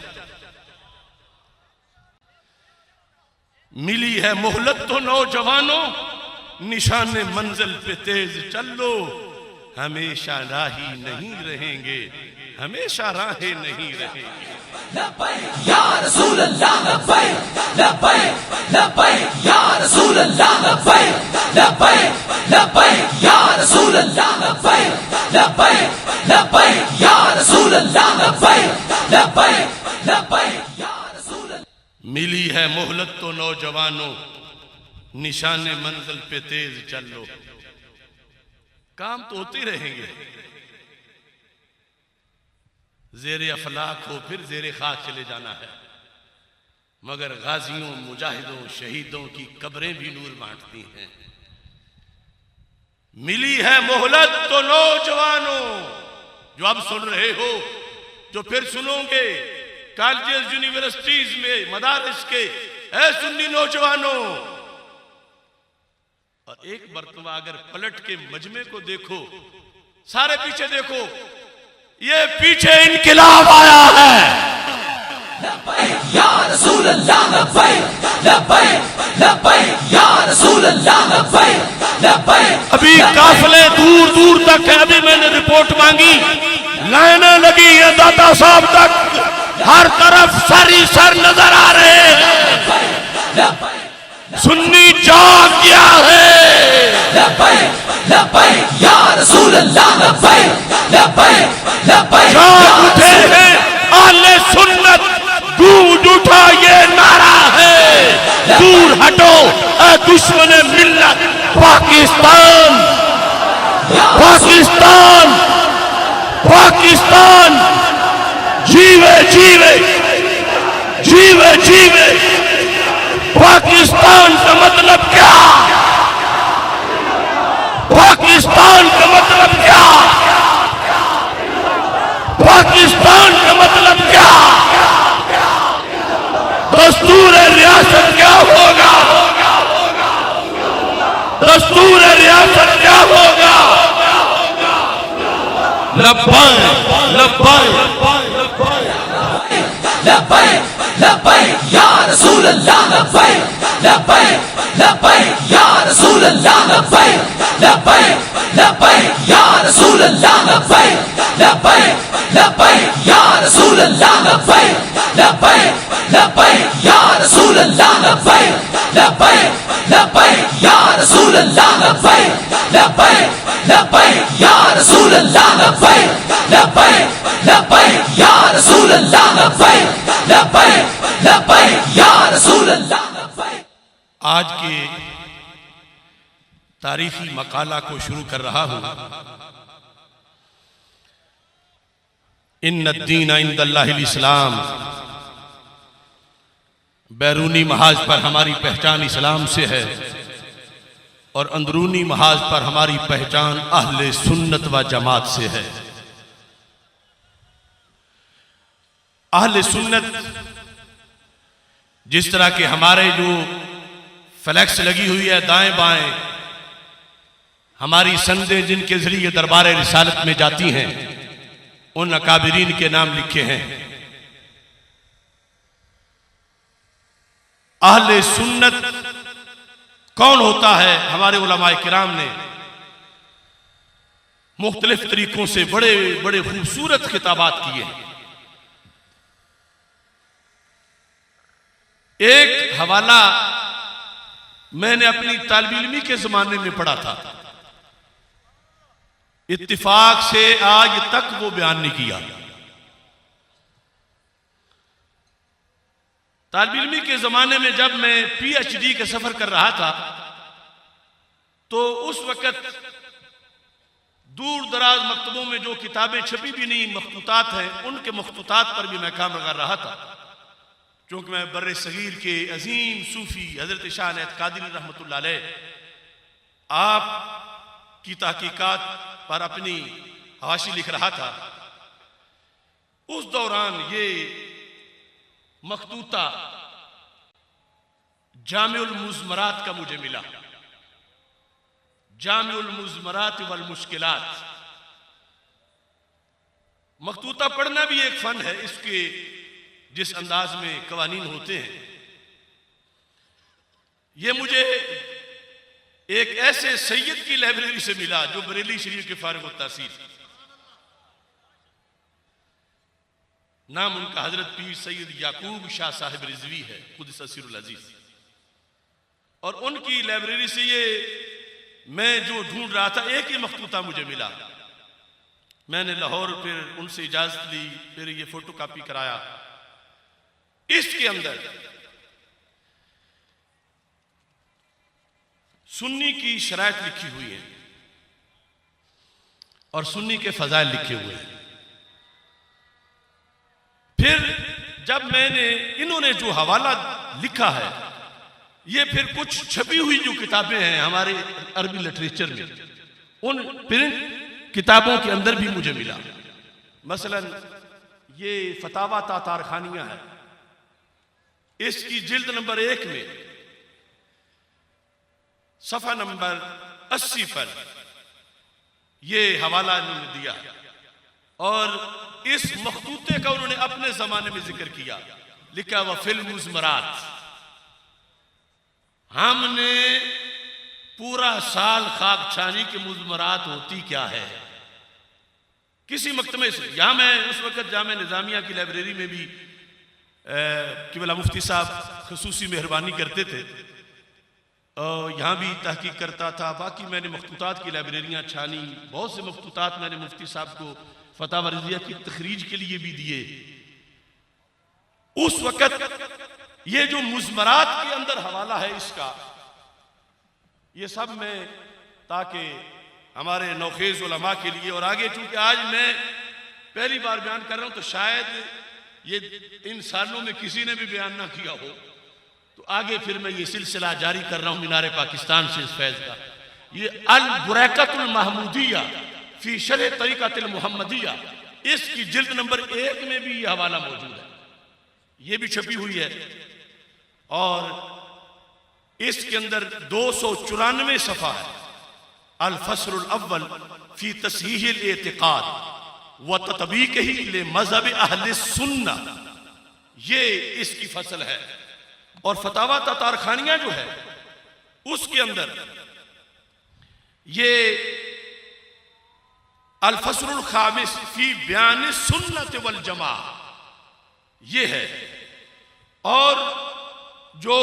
मिली है मोहलत तो नौजवानों, निशाने मंजिल पे तेज चल लो। हमेशा राही नहीं रहेंगे, हमेशा राहें नहीं रहेंगे। लब्बैक या रसूल अल्लाह, लब्बैक लब्बैक लब्बैक या रसूल अल्लाह, लब्बैक लब्बैक लब्बैक या रसूल अल्लाह, लब्बैक लब्बैक लब्बैक या रसूल अल्लाह, लब्बैक लब्बैक लब्बैक या रसूल अल्लाह। मिली है मोहलत तो नौजवानों, निशाने मंजिल पे तेज चल लो। काम तो होते रहेंगे, जेरे अफलाक हो फिर जेरे खाक चले जाना है। मगर गाजियों, मुजाहिदों, शहीदों की कब्रें भी नूर बांटती हैं। मिली है मोहलत तो नौजवानों, जो अब सुन रहे हो, जो फिर सुनोगे कॉलेजेस यूनिवर्सिटीज में मदारिस के, ऐ सुन्नी नौजवानों। और एक मर्तबा अगर पलट के मजमे को देखो, सारे पीछे देखो, ये पीछे इनकिलाब आया है। लब्बैक या रसूल अल्लाह लब्बैक, लब्बैक लब्बैक या रसूल अल्लाह लब्बैक, लब्बैक। अभी काफिले दूर दूर तक है। अभी मैंने रिपोर्ट मांगी, लाइनें लगी है दाता साहब तक, हर तरफ सर ही सर नजर आ रहे हैं। सुन्नी जाग गया है। लब्बैक लब्बैक या रसूल अल्लाह लब्बैक, लब्बैक लब्बैक जाग उठे हैं अहले सुन्नत, गूंज उठा ये नारा है, दूर हटो ऐ दुश्मने मिल्लत। पाकिस्तान पाकिस्तान पाकिस्तान जीवे जीवे जीवे जीवे। पाकिस्तान का मतलब क्या? पाकिस्तान का मतलब क्या? पाकिस्तान का मतलब क्या? दस्तूर रियासत क्या होगा? दस्तूर रियासत क्या होगा? लब्बैक लब्बैक लब्बैक लब्बैक या रसूल अल्लाह लब्बैक, लब्बैक लब्बैक या रसूल अल्लाह लब्बैक, लब्बैक लब्बैक या रसूल अल्लाह लब्बैक, लब्बैक लब्बैक या रसूल अल्लाह लब्बैक, लब्बैक लब्बैक या रसूल अल्लाह लब्बैक, लब्बैक लब्बैक या रसूल अल्लाह लब्बैक, लब्बैक लब्बैक या रसूल अल्लाह लब्बैक, लब्बैक लब्बैक या रसूल अल्लाह लब्बैक, लब्बैक लब्बैक या रसूल अल्लाह लब्बैक। आज के तारीखी मकाला को शुरू कर रहा हूं। इन्नद्दीन इंदल्लाहिल इस्लाम। बैरूनी महाज पर हमारी पहचान इस्लाम से है और अंदरूनी महाज पर हमारी पहचान अहले सुन्नत व जमात से है। अहले सुन्नत, जिस तरह के हमारे जो फ्लैक्स लगी हुई है दाएं बाएं, हमारी संदें जिनके जरिए दरबार रिसालत में जाती हैं, उन अकाबिरीन के नाम लिखे हैं। अहले सुन्नत कौन होता है? हमारे उलमाए किराम ने मुख्तलिफ तरीकों से बड़े बड़े खूबसूरत खिताबात किए हैं। एक हवाला मैंने अपनी तालिब इल्मी के जमाने में पढ़ा था, इत्तिफाक से आज तक वो बयान नहीं किया। तालिब इल्मी के जमाने में जब मैं PhD का सफर कर रहा था, तो उस वक्त दूर दराज मकतबों में जो किताबें छपी भी नहीं, मखतूतात हैं, उनके मखतूतात पर भी मैं काम कर रहा था। चूंकि मैं बर्रे सगीर के अजीम सूफी हजरत शाह अनैत कादरी रहमतुल्लाह अलैह आप की तहकीकात पर अपनी हाशी लिख रहा था, उस दौरान ये मखतूता जामिउल मुज़मरात का मुझे मिला। जामिउल मुज़मरात वल मुश्किलात। मखतूता पढ़ना भी एक फन है, इसके जिस अंदाज में कवानीन होते हैं। यह मुझे एक ऐसे सैयद की लाइब्रेरी से मिला जो बरेली शरीफ के फारिग तहसील, नाम उनका हजरत पीर सैयद याकूब शाह साहिब रिजवी है, कुद्दस सिरुल अजीज। और उनकी लाइब्रेरी से ये मैं जो ढूंढ रहा था, एक ही मखतूता मुझे मिला। मैंने लाहौर फिर उनसे इजाजत ली, फिर ये फोटो कॉपी कराया। इसके अंदर सुन्नी की शराइत लिखी हुई है और सुन्नी के फजाइल लिखे हुए हैं। फिर जब मैंने इन्होंने जो हवाला लिखा है, ये फिर कुछ छपी हुई जो किताबें हैं हमारे अरबी लिटरेचर में, उन प्रिंट किताबों के अंदर भी मुझे मिला। मसलन ये फतावा तातारखानिया है, इसकी जिल्द नंबर 1 में सफा नंबर 80 पर यह हवाला इन्होंने दिया और इस मखतूते का उन्होंने अपने जमाने में जिक्र किया। लिखा वह फिल्म मुज़मरात, हमने पूरा साल खाक छानी की मुज़मरात होती क्या है। किसी मकतमे से यहां मैं उस वक्त जामे निजामिया की लाइब्रेरी में भी किबला मुफ्ती साहब खुसूसी मेहरबानी करते थे और यहाँ भी तहकीक करता था। बाकी मैंने मखतूतात की लाइब्रेरियाँ छानी, बहुत से मखतूतात मैंने मुफ्ती साहब को फतवा रज़िया की तखरीज के लिए भी दिए। उस वक़्त ये जो मुज़मरात के अंदर हवाला है इसका, ये सब मैं ताकि हमारे नौखेज़ उलमा के लिए, और आगे चूंकि आज मैं पहली बार बयान कर रहा हूँ तो शायद ये इन सालों में किसी ने भी बयान ना किया हो, तो आगे फिर मैं ये सिलसिला जारी कर रहा हूं मीनारे पाकिस्तान से इस फैज का। ये अल बुरैकतुल महमूदिया फी शरह तरीक़तुल मुहम्मदिया, इसकी जिल्द नंबर 1 में भी ये हवाला मौजूद है, ये भी छपी हुई है और इसके अंदर 294 सफ़ा है। अल फस्लुल अव्वल फी तस्हीहिल एतिक़ाद व तत्बीक़ही ले मज़हब अहले सुन्ना, ये इसकी फसल है। और फतावा तातारखानिया जो है उसके अंदर ये अल फस्लुल खामिस फी बयान सुन्नत वल जमा ये है। और जो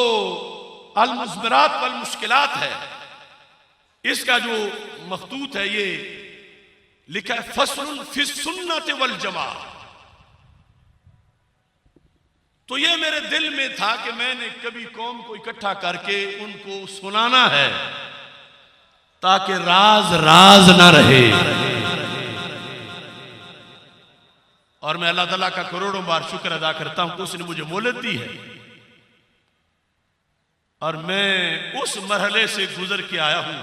अल मुज़मरात वल मुश्किलात है, इसका जो मखतूत है ये लिखा है फस्लुन फी सुन्नत वल जमा। तो ये मेरे दिल में था कि मैंने कभी कौम को इकट्ठा करके उनको सुनाना है ताकि राज राज ना रहे। और मैं अल्लाह ताला का करोड़ों बार शुक्र अदा करता हूं कि उसने मुझे मोहलत दी है और मैं उस मरहले से गुजर के आया हूं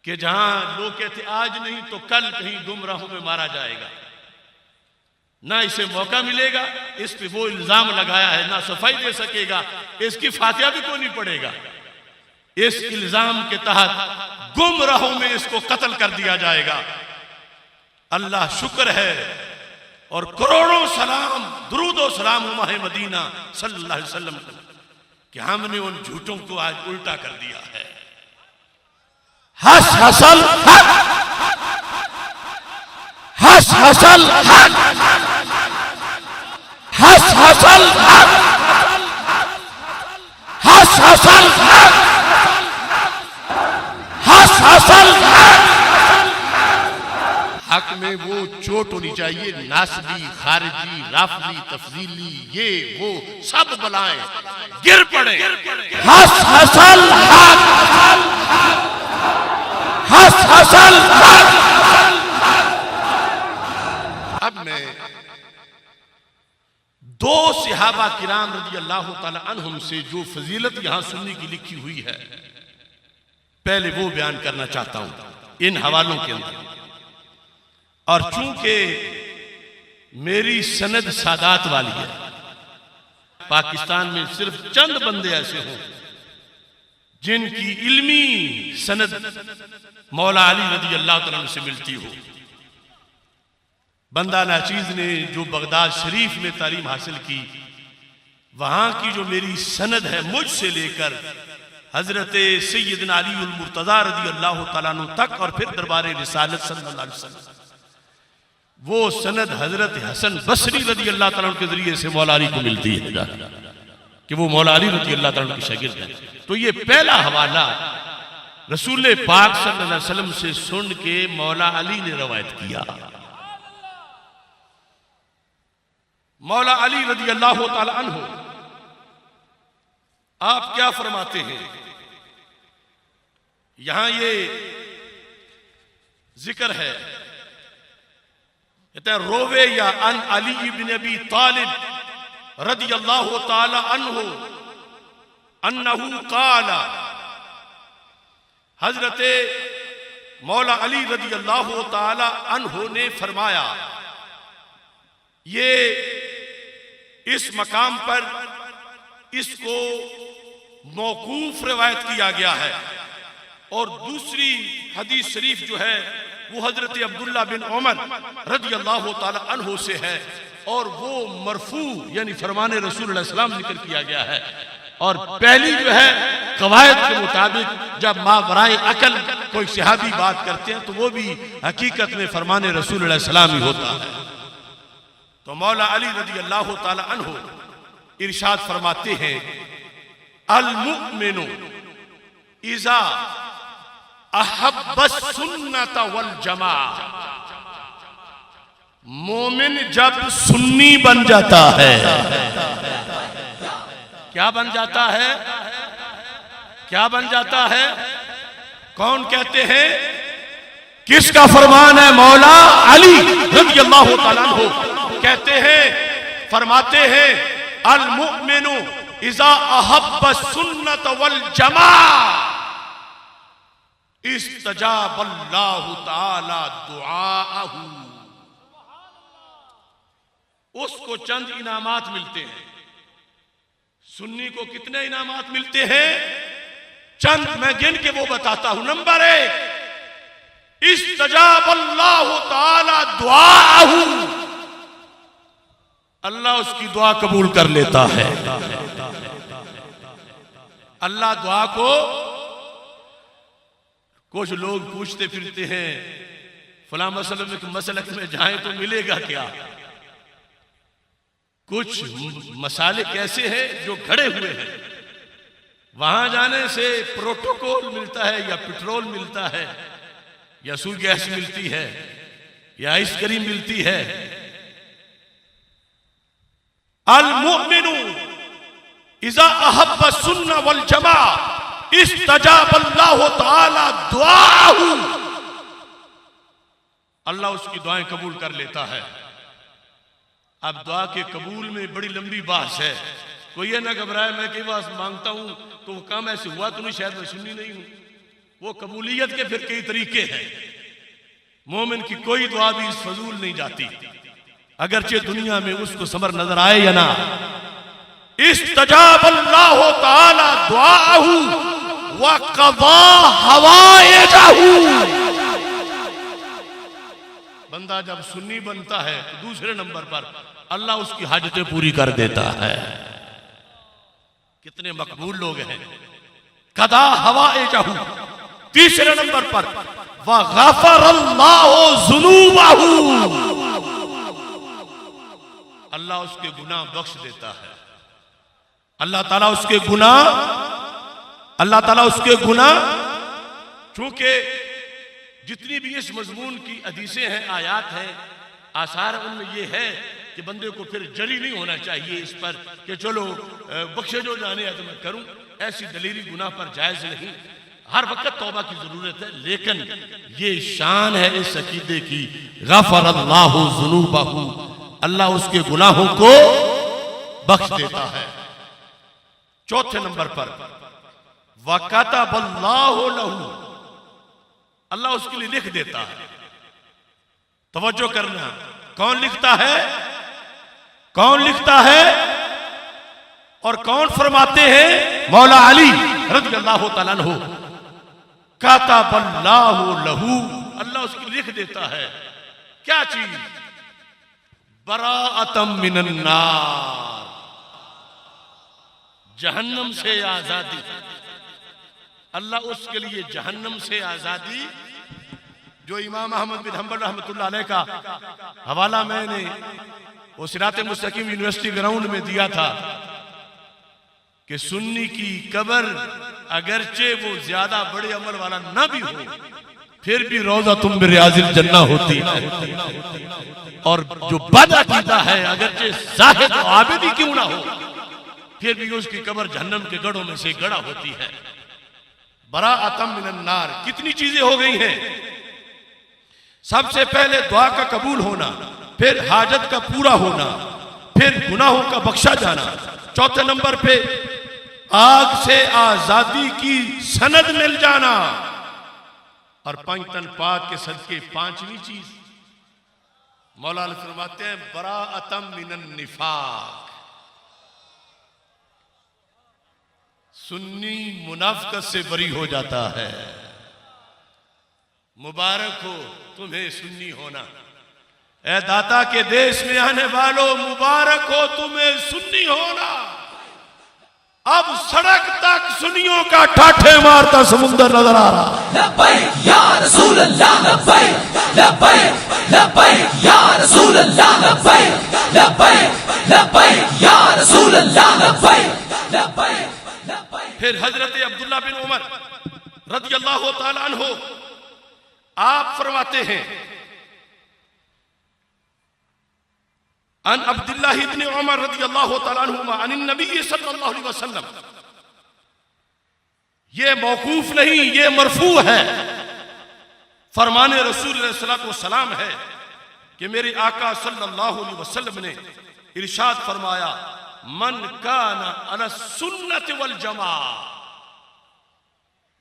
कि जहां लोग कहते आज नहीं तो कल कहीं गुमराहों में मारा जाएगा, ना इसे मौका मिलेगा, इस पे वो इल्जाम लगाया है, ना सफाई दे सकेगा, इसकी फातिहा भी कोई नहीं पड़ेगा। इस इल्जाम के तहत गुमराहों में इसको कत्ल कर दिया जाएगा। अल्लाह शुक्र है और करोड़ों सलाम दुरूद और सलाम माह मदीना सल्लल्लाहु अलैहि वसल्लम कि हमने उन झूठों को आज उल्टा कर दिया है। हस हसल हस हसल हस हसल हस हसल हस हसल हक में वो चोट होनी चाहिए, नासबी खारिजी राफजी तफजीली ये वो सब बलाएं गिर पड़े। हस हसल हस हसल। अब मैं दो सहाबा किराम रज़ी अल्लाह ताला अन्हुम से जो फजीलत यहां सुनने की लिखी हुई है, पहले वो बयान करना चाहता हूं इन हवालों के अंदर। और चूंकि मेरी सनद सादात वाली है, पाकिस्तान में सिर्फ चंद बंदे ऐसे हों जिनकी इल्मी सनद मौला अली रज़ी अल्लाह तआला अन्हु से मिलती हो। बंदा नाचीज ने जो बगदाद शरीफ में तालीम हासिल की, वहां की जो मेरी सनद है मुझसे लेकर हजरत सैयदना अली उल मुर्तज़ा रज़ी अल्लाह तआला अन्हु तक और फिर दरबार रिसालत सल्लल्लाहु अलैहि वसल्लम, वो सनद हजरत हसन बसरी रज़ी अल्लाह तआला अन्हु के जरिए से मौला अली को मिलती है कि वो मौला अली रज़ी अल्लाह तआला अन्हु की शागिर्द है। तो ये पहला हवाला रसूल पाक सल्लल्लाहु अलैहि वसल्लम से सुन के मौला अली ने रवायत किया। मौला अली रज़ी अल्लाह तआला अन्हु आप क्या फरमाते हैं, यहां ये जिक्र है, कहते हैं रोवे या अन अली इब्न अबी तालिब रज़ी अल्लाह तआला अन्हु अन्नहु क़ाला, हजरत मौला अली रज़ी अल्लाह ताला अन्हु ने फरमाया, ये इस मकाम पर इसको मौकूफ रिवायत किया गया है। और दूसरी हदीस शरीफ जो है वो हजरत अब्दुल्ला बिन उमर रज़ी अल्लाह ताला अन्हु से है, और वो मरफू यानी फरमाने रसूल सल्लल्लाहु अलैहि वसल्लम जिक्र किया गया है। और पहली जो है कवायद के मुताबिक जब मावराए अकल कोई सहाबी बात करते हैं तो वो भी हकीकत में फरमाने रसूल सल्लल्लाहु अलैहि वसल्लम ही होता है। तो मौला अली रज़ी अल्लाह ताला अन्हु इरशाद फरमाते हैं, अल मुमिनु इज़ा अहब्बस सुन्नत वल जमा, मोमिन जब सुन्नी बन जाता है, क्या बन जाता है, क्या बन जाता है, कौन कहते हैं, किसका फरमान है, मौला अली रज़ी अल्लाह ताला अन्हु कहते हैं, फरमाते हैं, अल मुमिनु इज़ा अहब्ब सुन्नत वल जमा इस्तजाबल्लाहु ताला दुआअहु। उसको चंद इनामात मिलते हैं। सुन्नी को कितने इनामात मिलते हैं, चंद मैं गिन के वो बताता हूं। नंबर 1, इस्तजाबल्लाहु ताला दुआअहु, अल्लाह उसकी दुआ कबूल कर लेता है। अल्लाह दुआ को, कुछ लोग पूछते फिरते हैं फलां मसलक में जाएं तो मिलेगा क्या। कुछ मसाले कैसे हैं जो घड़े हुए हैं, वहां जाने से प्रोटोकॉल मिलता है या पेट्रोल मिलता है या सूर्य गैस मिलती है या आइसक्रीम मिलती है। अल मुमिनु इज़ा अहब्ब सुन्ना वल जमा इस्तजाबल्लाहु ताला दुआअहु, अल्लाह उसकी दुआएं कबूल कर लेता है। अब दुआ के कबूल में बड़ी लंबी बात है, कोई ये ना घबराए मैं कई बार मांगता हूं तो वो काम ऐसे हुआ तो नहीं, शायद मैं सुन्नी नहीं हूं। वो कबूलियत के फिर कई तरीके हैं। मोमिन की कोई दुआ भी फजूल नहीं जाती, अगरचे दुनिया में उसको समर नजर आए या ना। इस्तजाबल्लाहु ताला दुआअहु व क़ज़ा हवाइजहु, बंदा जब सुन्नी बनता है तो दूसरे नंबर पर अल्लाह उसकी हाजतें पूरी कर देता है। कितने मकबूल लोग हैं। क़ज़ा हवाइजहु तीसरे नंबर पर, व ग़फ़रल्लाहु ज़ुनूबहु, अल्लाह उसके गुनाह बख्श देता है। अल्लाह ताला उसके गुनाह, चूंकि जितनी भी इस मजमून की हदीसें हैं, आयात हैं, आसार, उनमें यह है कि बंदे को फिर जली नहीं होना चाहिए इस पर कि चलो बख्शे जो जाने है तो मैं करूं। ऐसी दलीली गुनाह पर जायज नहीं, हर वक्त तौबा की जरूरत है। लेकिन ये शान है इस अकीदे की, गफ़रल्लाहु ज़ुनूबहु, अल्लाह उसके गुनाहों को बख्श देता है। चौथे नंबर पर, वकतबल्लाहु लहू, अल्लाह उसके लिए लिख देता है। तवज्जो करना, कौन लिखता है, कौन लिखता है और कौन फरमाते हैं, मौला अली रज़ी अल्लाह ताला अन्हु, कतबल्लाहु लहू, अल्लाह उसके लिए लिख देता है। क्या चीज, बराअतम मिनन नार, जहन्नम से आजादी। अल्लाह उसके लिए जहन्नम से आजादी, जो इमाम अहमद बिन हंबल रहमतुल्लाह अलैह का हवाला मैंने वो सिराते मुस्तकीम यूनिवर्सिटी ग्राउंड में दिया था कि सुन्नी की कब्र अगरचे वो ज्यादा बड़े अमल वाला ना भी हो, फिर भी रोजा तुम रियाजिल जन्ना होती है। और जो बदअकीदा है, अगरचे जाहिद आबिदी क्यों ना हो, फिर भी उसकी कब्र जहन्नम के गढ़ों में से गड़ा होती है। बराअतम मिनन नार, कितनी चीजें हो गई हैं। सबसे पहले दुआ का कबूल होना, फिर हाजत का पूरा होना, फिर गुनाहों का बख्शा जाना। चौथे नंबर पे आग से आजादी की सनद मिल जाना। और पंचतन पाक के सदके पांचवी चीज मौला अली फरमाते हैं बराअतम मिनन निफाक, सुन्नी मुनाफिकत से बरी हो जाता है। मुबारक हो तुम्हें सुन्नी होना। ए दाता के देश में आने वालों, मुबारक हो तुम्हें सुन्नी होना। अब सड़क तक सुन्नियों का ठाठे मारता समुंदर नजर आ रहा। लब्बैक या रसूल अल्लाह, लब्बैक लब्बैक लब्बैक या रसूल अल्लाह, लब्बैक लब्बैक लब्बैक या रसूल अल्लाह, लब्बैक लब्बैक लब्बैक। फिर हजरत अब्दुल्लाह बिन उमर रदियल्लाहु ताला अन्हु आप फरमाते हैं, अन अब्दुल्लाह इब्न उमर रदियल्लाहु ताला अन्हुमा अन नबी सल्लल्लाहु अलैहि वसल्लम, ये मौकूफ नहीं, ये मरफू है। फरमाने रसूल सल्लल्लाहु अलैहि वसल्लम है कि मेरे आका सल्लल्लाहु अलैहि वसल्लम ने इरशाद फरमाया, मन काना अला सुन्नत वल जमा,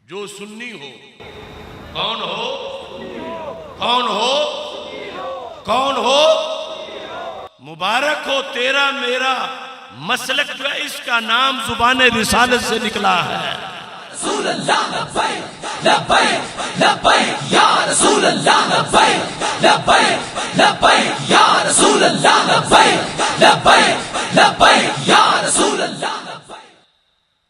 जो सुन्नी हो, कौन हो, कौन हो, कौन हो, मुबारक हो तेरा मेरा मसलक जो है, इसका नाम जुबान रिसालत से निकला है। रसूल अल्लाह, लब्बैक लब्बैक लब्बैक या रसूल अल्लाह, लब्बैक लब्बैक लब्बैक या रसूल अल्लाह, लब्बैक लब्बैक लब्बैक या रसूल अल्लाह, लब्बैक।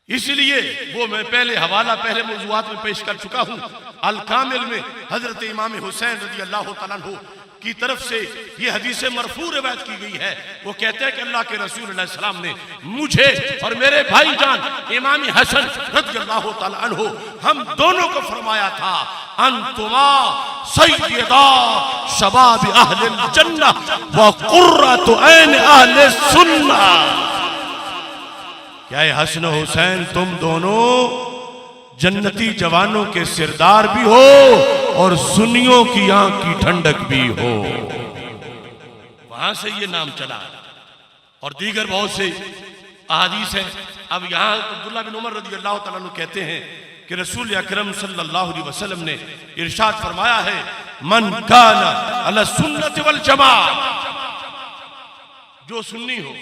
इसलिए वो मैं पहले हवाला पहले मौजूआत में पेश कर चुका हूं। अल कामिल में हजरत इमाम हुसैन रज़ियल्लाहु ताला अन्हु की तरफ से ये हदीस मरफू रिवायत की गई है। वो कहते हैं कि अल्लाह के रसूल अलैहि सलाम ने मुझे और मेरे भाईजान इमाम हसन रज़ियल्लाहु ताला अन्हु हम दोनों को फरमाया था, अंतुमा सय्यदा शबाब अहलिल जन्नह व कुर्रतु ऐन अहले सुन्नह। क्या है हसन हुसैन, तुम दोनों जन्नती जवानों के सिरदार भी हो और सुन्नियों की आंख की ठंडक भी हो। वहां से ये नाम चला और दीगर बहुत से अहादीस है। अब यहां अब्दुल्लाह बिन उमर रज़ियल्लाहु ताला अन्हु कहते हैं कि रसूल अकरम सल्लल्लाहु अलैहि वसल्लम ने इरशाद फरमाया है, मन काना अला सुन्नत वल जमा, जो सुन्नी हो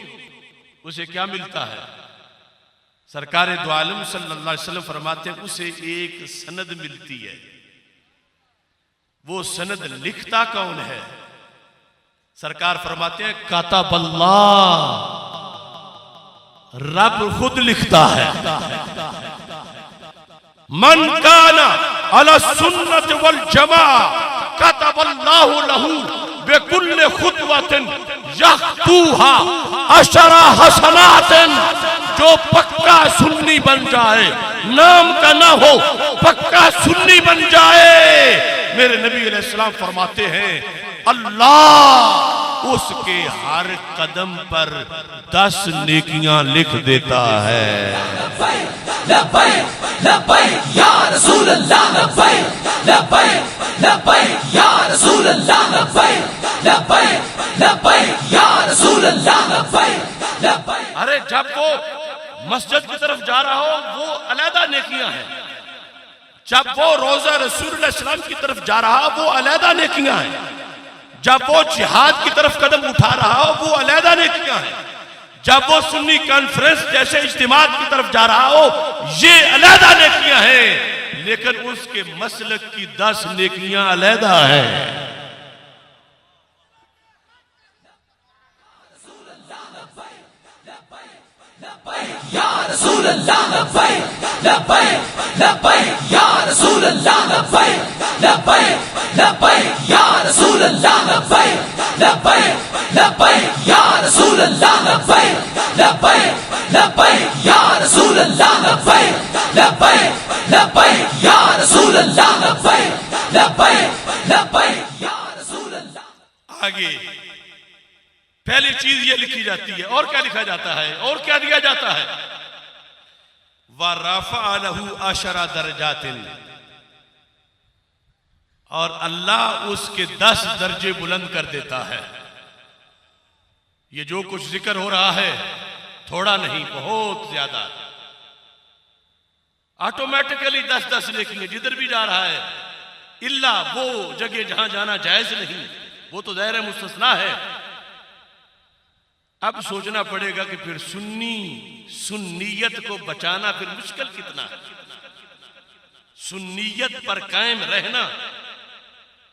उसे क्या मिलता है? सरकार दो आलम सल्लल्लाहु अलैहि वसल्लम फरमाते हैं उसे एक सनद मिलती है। वो सनद लिखता कौन है? सरकार फरमाते हैं कातबल्लाह, रब खुद लिखता है। मन काना अला सुन्नत वल जमा कातबल्लाहु लहू बेकुल्ले खुतवतिन यख्तूहा अशरा हसनातिन। जो पक्का सुन्नी बन जाए, नाम का ना हो, पक्का सुन्नी बन जाए, मेरे नबी अलैहिस्सलाम फरमाते हैं अल्लाह उसके हर कदम पर 10 नेकियां लिख देता है। लब्बैक लब्बैक लब्बैक या रसूल अल्लाह, लब्बैक लब्बैक लब्बैक या रसूल अल्लाह, लब्बैक लब्बैक लब्बैक या रसूल अल्लाह, लब्बैक लब्बैक। अरे जब वो मस्जिद की तरफ जा रहा हो वो अलहदा नेकियां हैं, जब वो रोजा रसूलुल्लाह सल्लल्लाहु अलैहि वसल्लम की तरफ जा रहा वो अलहदा नेकियां हैं, जब वो जिहाद की तरफ कदम उठा रहा हो वो अलहदा नेकियां हैं, जब वो सुन्नी कॉन्फ्रेंस जैसे इज्तिमात की तरफ जा रहा हो ये अलहदा नेकियां हैं। लेकिन उसके मसलक की 10 नेकियां अलहदा है। या रसूल अल्लाह, लब्बैक लब्बैक लब्बैक या रसूल अल्लाह, लब्बैक लब्बैक लब्बैक या रसूल अल्लाह, लब्बैक लब्बैक लब्बैक या रसूल अल्लाह, लब्बैक लब्बैक लब्बैक या रसूल अल्लाह, लब्बैक लब्बैक लब्बैक या रसूल अल्लाह, लब्बैक लब्बैक लब्बैक या रसूल अल्लाह। आगे पहली चीज ये लिखी जाती है, और क्या लिखा जाता है और क्या दिया जाता है? व रफ़अ लहू अशरा दरजातिन, और अल्लाह उसके 10 दर्जे बुलंद कर देता है। ये जो कुछ जिक्र हो रहा है थोड़ा नहीं, बहुत ज्यादा। ऑटोमेटिकली 10-10 लिखेंगे जिधर भी जा रहा है इल्ला वो जगह जहां जाना जायज नहीं, वो तो दायरा मुस्तस्ना है। अब सोचना पड़ेगा कि फिर सुन्नियत को बचाना फिर मुश्किल कितना है। सुन्नियत पर कायम रहना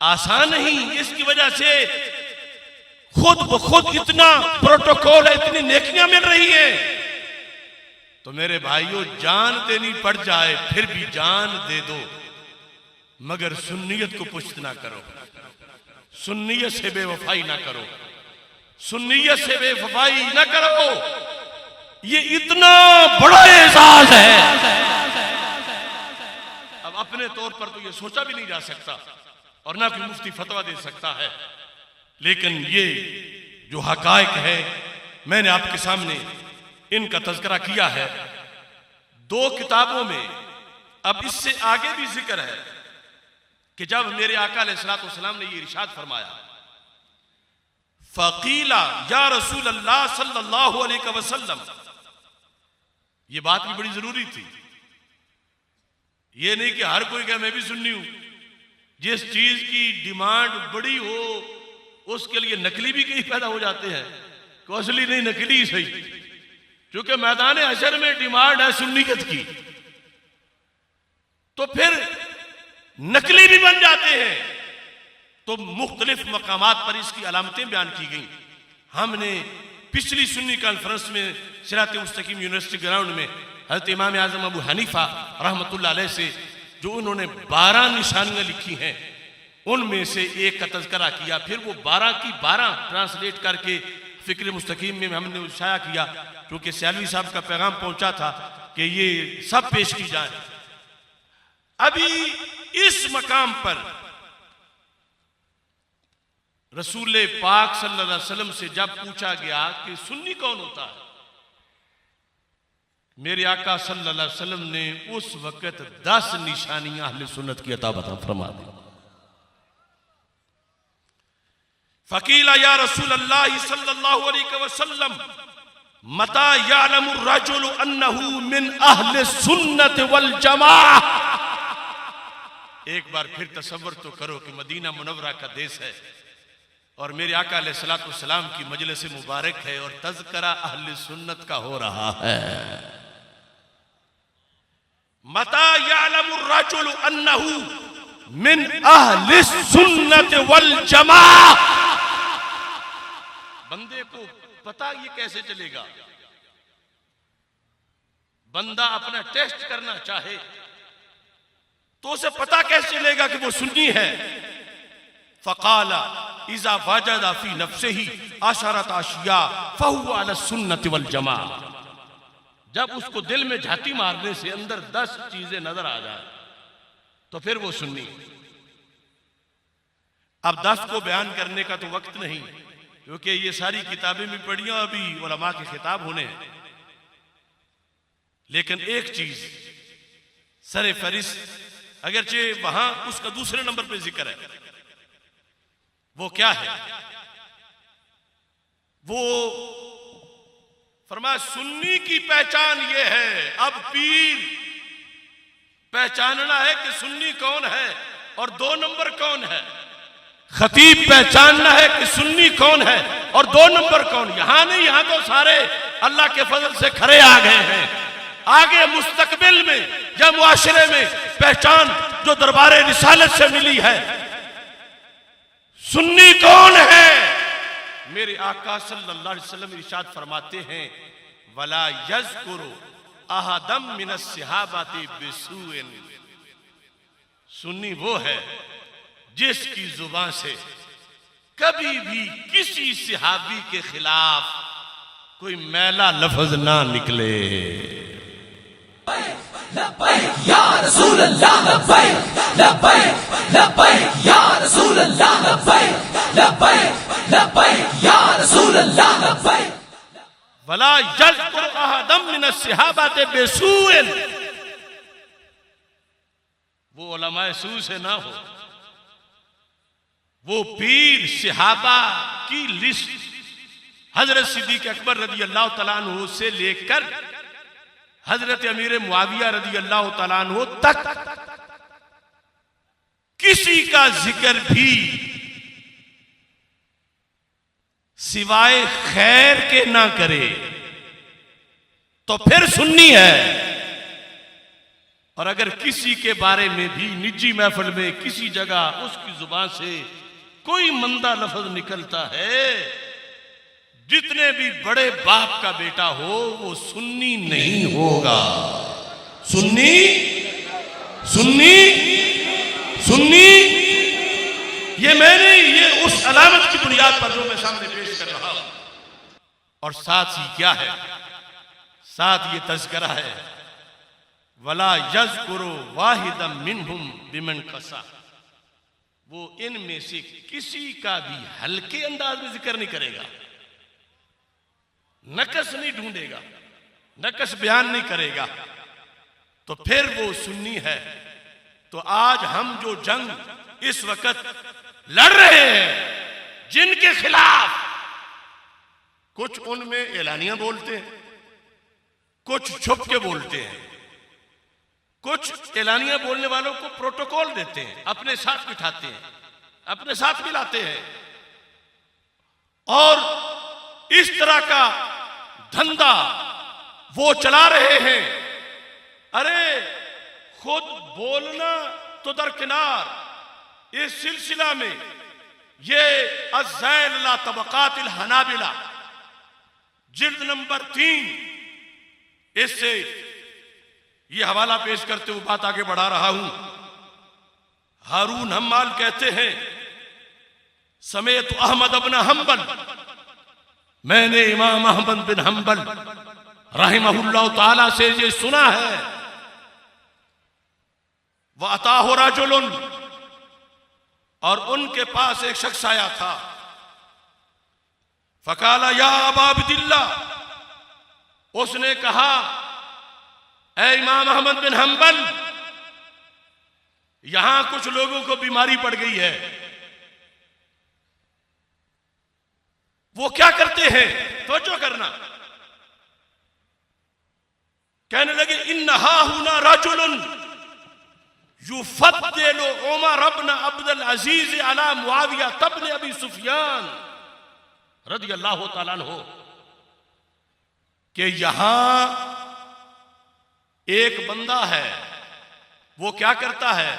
आसान नहीं, इसकी वजह से खुद ब खुद इतना प्रोटोकॉल है, इतनी नेकियां मिल रही हैं। तो मेरे भाइयों, जान देनी पड़ जाए फिर भी जान दे दो, मगर सुन्नियत को पुश्त ना करो, सुन्नियत से बेवफाई ना करो, सुन्नियत से बेवफाई ना करो। ये इतना बड़ा एजाज है, अब अपने तौर पर तो ये सोचा भी नहीं जा सकता और ना कोई मुफ्ती फतवा दे सकता है। लेकिन ये जो हकायक है, मैंने आपके सामने इनका तज़किरा किया है 2 किताबों में। अब इससे आगे भी जिक्र है कि जब मेरे आका अलैहिस्सलाम ने ये इरशाद फरमाया, फ़क़ीला या रसूल अल्लाह सल्लल्लाहु अलैहि वसल्लम, ये बात भी बड़ी जरूरी थी। ये नहीं कि हर कोई कहे मैं भी सुन्नी हूं। जिस चीज की डिमांड बड़ी हो उसके लिए नकली भी कई पैदा हो जाते हैं, तो असली नहीं नकली सही, क्योंकि मैदान हशर में डिमांड है सुन्नियत की, तो फिर नकली भी बन जाते हैं। तो मुख्तलिफ मकामात पर इसकी अलामतें बयान की गई। हमने पिछली सुन्नी कॉन्फ्रेंस में सिरात मुस्तकीम यूनिवर्सिटी ग्राउंड में हज़रत इमाम आज़म अबू हनीफा रहमतुल्लाह अलैह से जो उन्होंने 12 निशानियां लिखी हैं, उनमें से एक का तज़किरा किया। फिर वो 12 की 12 ट्रांसलेट करके फ़िक्र मुस्तकीम में हमने उशाया किया, क्योंकि सियालवी साहब का पैगाम पहुंचा था कि ये सब पेश की जाए। अभी इस मकाम पर रसूल पाक सल्लल्लाहु अलैहि वसल्लम से जब पूछा गया कि सुन्नी कौन होता है, मेरे आका सल्लल्लाहु अलैहि वसल्लम ने उस वक्त 10 निशानियां अहले सुन्नत की अता बता फरमा दी। फ़क़ीला या रसूल अल्लाह सल्लल्लाहु अलैहि वसल्लम मता यअलमु रजुल अन्नहु मिन अहले सुन्नत वल जमाअह। एक बार फिर तसव्वुर तो करो कि मदीना मुनव्वरा का देश है और मेरे आका अलैहिस्सलातु वस्सलाम की मजलिस मुबारक है और तज़किरा अहले सुन्नत का हो रहा है। मता यअलमु रजुल अन्नहु मिन अहले सुन्नत वल जमाअह। बंदे को पता ये कैसे चलेगा? बंदा अपना टेस्ट करना चाहे तो उसे पता कैसे चलेगा कि वो सुन्नी है? फ़क़ाला इज़ा वजदा फ़ी नफ्सिही अशरत अशिया फ़हुवा अला सुन्नति वल जमाअह। जब उसको दिल में झाती मारने से अंदर 10 चीजें नजर आ जाए तो फिर वो सुन्नी। अब 10 को बयान करने का तो वक्त नहीं, क्योंकि ये सारी किताबें भी पढ़ी हैं, अभी उलमा के खिताब होने हैं। लेकिन एक चीज सरे फरिस्त, अगरचे वहां उसका दूसरे नंबर पे जिक्र है, वो क्या है? वो फरमाया सुन्नी की पहचान ये है। अब पीर पहचानना है कि सुन्नी कौन है और 2 नंबर कौन है। खतीब पहचानना है कि सुन्नी कौन है और 2 नंबर कौन। यहां नहीं, यहां तो सारे अल्लाह के फजल से खरे आ गए हैं। आगे मुस्तकबिल में या मुआशरे में पहचान जो दरबारे रिसालत से मिली है, सुन्नी कौन है? मेरे आका सल्लल्लाहु अलैहि वसल्लम इरशाद फरमाते हैं वला यज़कुरु अहदम मिनस सहाबाती बिसूइन। सुन्नी वो है जिसकी जुबान से कभी भी किसी सहाबी के खिलाफ कोई मैला लफ्ज ना निकले। लब्बैक या रसूल अल्लाह लब्बैक लब्बैक लब्बैक या रसूल अल्लाह लब्बैक लब्बैक लब्बैक या रसूल अल्लाह लब्बैक। वला यज़कुरु अहदम मिनस सहाबाती बिसूइन। वो उलमाए सू से ना हो, वो पीर सहाबा की लिस्ट हजरत सिद्दीक अकबर रज़ी अल्लाह तआला अन्हु से लेकर हजरत अमीर मुआविया रज़ी अल्लाह तआला अन्हु तक किसी का जिक्र भी सिवाय खैर के ना करे तो फिर सुन्नी है। और अगर किसी के बारे में भी निजी महफिल में किसी जगह उसकी जुबान से कोई मंदा लफ्ज निकलता है, जितने भी बड़े बाप का बेटा हो वो सुन्नी नहीं होगा। सुन्नी सुन्नी सुन्नी ये मैंने ये उस अलामत की बुनियाद पर जो मैं सामने पेश कर रहा हूं। और साथ ही क्या है, साथ ये तज़किरा है, वला यज़कुरु वाहिदम मिनहुम बिमन कसा, वो इनमें से किसी का भी हल्के अंदाज में जिक्र नहीं करेगा, नकस नहीं ढूंढेगा, नकस बयान नहीं करेगा, तो फिर वो सुन्नी है। तो आज हम जो जंग इस वक्त लड़ रहे हैं, जिनके खिलाफ कुछ उनमें एलानियां बोलते हैं, कुछ छुप के बोलते हैं, कुछ एलानियां बोलने वालों को प्रोटोकॉल देते हैं, अपने साथ बिठाते हैं, अपने साथ मिलाते हैं, और इस तरह का धंधा वो चला रहे हैं। अरे खुद बोलना तो दरकिनार, इस सिलसिला में ये अज़्ज़ैल ला तबक़ातिल हनाबिला जिल्द नंबर 3, इससे ये हवाला पेश करते हुए बात आगे बढ़ा रहा हूं। हारून हम्माल कहते हैं, समेत अहमद इब्न हंबल, मैंने इमाम अहमद बिन हंबल रहमहुल्लाह ताला से ये सुना है, वह अताहु रजुलन, और उनके पास एक शख्स आया था, फकाला या अबा अब्दिल्लाह, उसने कहा ऐ इमाम अहमद बिन हंबल, यहां कुछ लोगों को बीमारी पड़ गई है, वो क्या करते हैं, तवज्जो करना। कहने लगे इन्नहा हुना रजुलन युफद्दिलु उमर इब्न अब्दुल अजीज अला मुआविया इब्न अबी सुफियान रदियल्लाहु ताला अन्हु, कि यहां एक बंदा है, वो क्या करता है,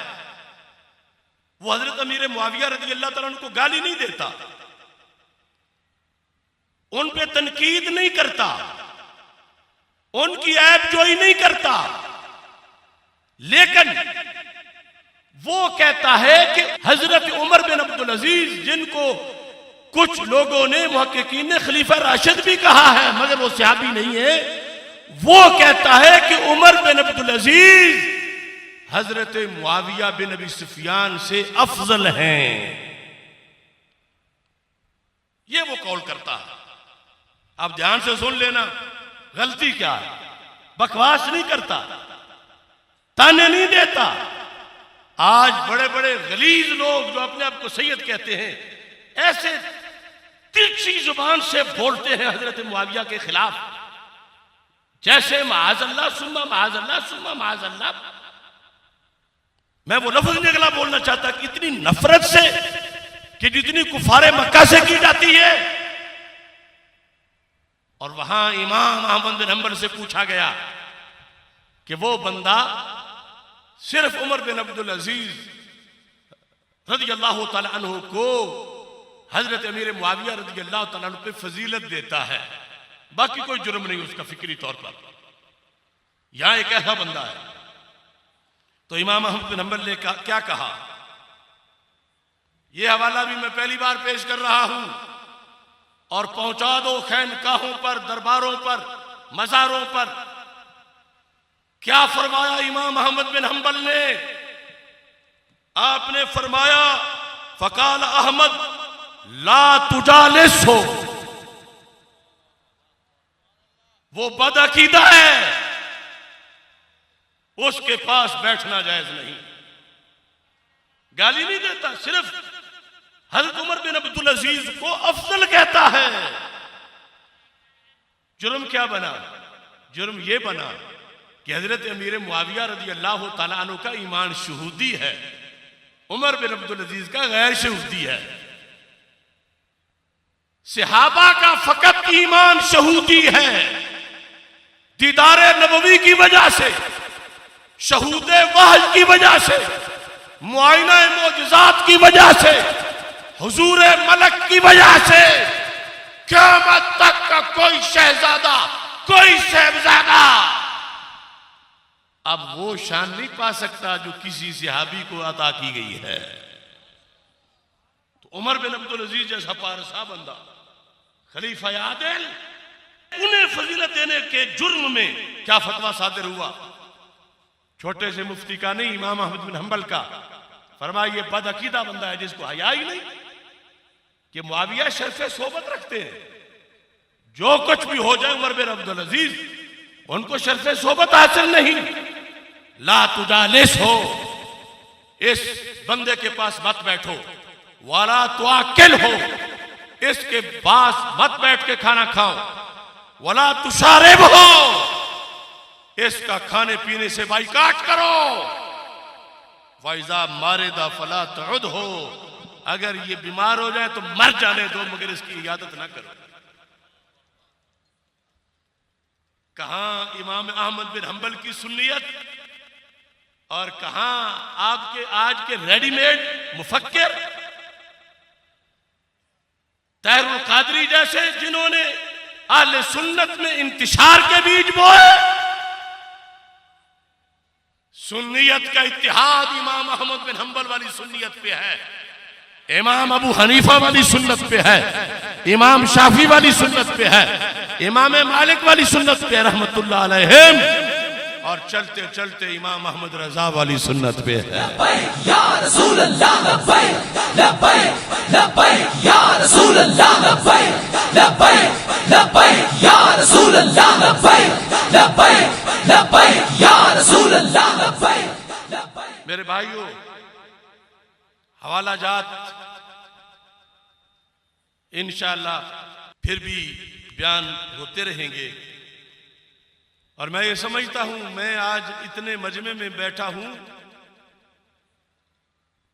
वो हजरत अमीर मुआविया रदियल्लाहु ताला अन्हु को गाली नहीं देता, उन पे तनकीद नहीं करता, उनकी ऐब जोई नहीं करता, लेकिन वो कहता है कि हजरत उमर बिन अब्दुल अजीज, जिनको कुछ लोगों ने मुहक्किकीन ने खलीफा राशिद भी कहा है मगर वो सहाबी नहीं है, वो कहता है कि उमर बिन अब्दुल अजीज हजरत मुआविया बिन अबी सुफियान से अफजल हैं। ये वो कौल करता है। आप ध्यान से सुन लेना, गलती क्या है, बकवास नहीं करता, ताने नहीं देता। आज बड़े बड़े गलीज लोग जो अपने आप को सैयद कहते हैं, ऐसे तिरछी जुबान से बोलते हैं हजरत मुआविया के खिलाफ, जैसे माअज़ल्लाह सुम्मा माअज़ल्लाह सुम्मा माअज़ल्लाह। मैं वो लफ्ज निकला बोलना चाहता कि इतनी नफरत से कि जितनी कुफारे मक्का से की जाती है। और वहां इमाम अहमद बिन हंबल से पूछा गया कि वो बंदा सिर्फ उमर बिन अब्दुल अजीज रज़ियल्लाहु ताला अन्हु को हजरत अमीर मुआविया रज़ियल्लाहु ताला अन्हु पे फजीलत देता है, बाकी कोई जुर्म नहीं उसका फिक्री तौर पर। यहां एक ऐसा बंदा है। तो इमाम अहमद बिन हंबल ने क्या कहा, यह हवाला भी मैं पहली बार पेश कर रहा हूं, और पहुंचा दो खैनकाहों पर, दरबारों पर, मज़ारों पर। क्या फरमाया इमाम अहमद बिन हंबल ने, आपने फरमाया फकाल अहमद ला तुजालिस हो, वो बदअकीदा है, उसके पास बैठना जायज नहीं। गाली नहीं देता, सिर्फ हज़रत उमर बिन अब्दुल अजीज को अफजल कहता है। जुर्म क्या बना, जुर्म यह बना कि हजरत अमीर मुआविया रज़ियल्लाहु ताला अन्हु का ईमान शहूदी है, उमर बिन अब्दुल अजीज का गैर शहूदी है। सहाबा का फकत ईमान शहूदी है, दीदारे नबवी की वजह से, शहूदे वहज की वजह से, मुआयना मोजज़ात की वजह से, हुजूर मलक की वजह से क़यामत तक का कोई शहजादा, कोई साहबजादा अब वो शान नहीं पा सकता जो किसी सहाबी को अता की गई है। तो उमर बिन अब्दुल अजीज जैसा पारसा बंदा, खलीफा आदिल, उन्हें फजीलत देने के जुर्म में क्या फतवा सादिर हुआ? छोटे से मुफ्ती का नहीं, इमाम अहमद बिन हंबल का। फरमाया ये बदअकीदा बंदा है जिसको हया ही नहीं कि मुआविया शर्फ सोबत रखते हैं। जो कुछ भी हो जाए उमर बिन अब्दुल अजीज, उनको शर्फ सोबत हासिल नहीं। ला तुजालिस हो, इस बंदे के पास मत बैठो। वाला तुआकिल हो, इसके पास मत बैठ के खाना खाओ। वला तुशारिब हो, इसका खाने पीने से बाइकाट करो। वैजा मारेदा फला तउद हो, अगर ये बीमार हो जाए तो मर जाने दो, मगर इसकी इयादत ना करो। कहां इमाम अहमद बिन हंबल की सुन्नियत और कहां आपके आज के रेडीमेड मुफक्किर तहरुल कादरी जैसे, जिन्होंने आले सुन्नत में इंतिशार के बीज बोए। सुन्नियत का इत्तिहाद इमाम अहमद बिन हंबल वाली सुन्नियत पे है, इमाम अबू हनीफा वाली सुन्नत पे है, इमाम शाफी वाली सुन्नत पे है, इमाम मालिक वाली सुन्नत पे रहमतुल्लाह अलैहिम, और चलते चलते इमाम अहमद रजा वाली सुन्नत पे है। लब्बैक या रसूल अल्लाह, लब्बैक लब्बैक लब्बैक या रसूल अल्लाह, लब्बैक लब्बैक लब्बैक या रसूल अल्लाह, लब्बैक लब्बैक लब्बैक या रसूल अल्लाह, लब्बैक लब्बैक। मेरे भाइयों, हवाला जात इंशाअल्लाह फिर भी बयान होते रहेंगे। और मैं ये समझता हूं, मैं आज इतने मजमे में बैठा हूं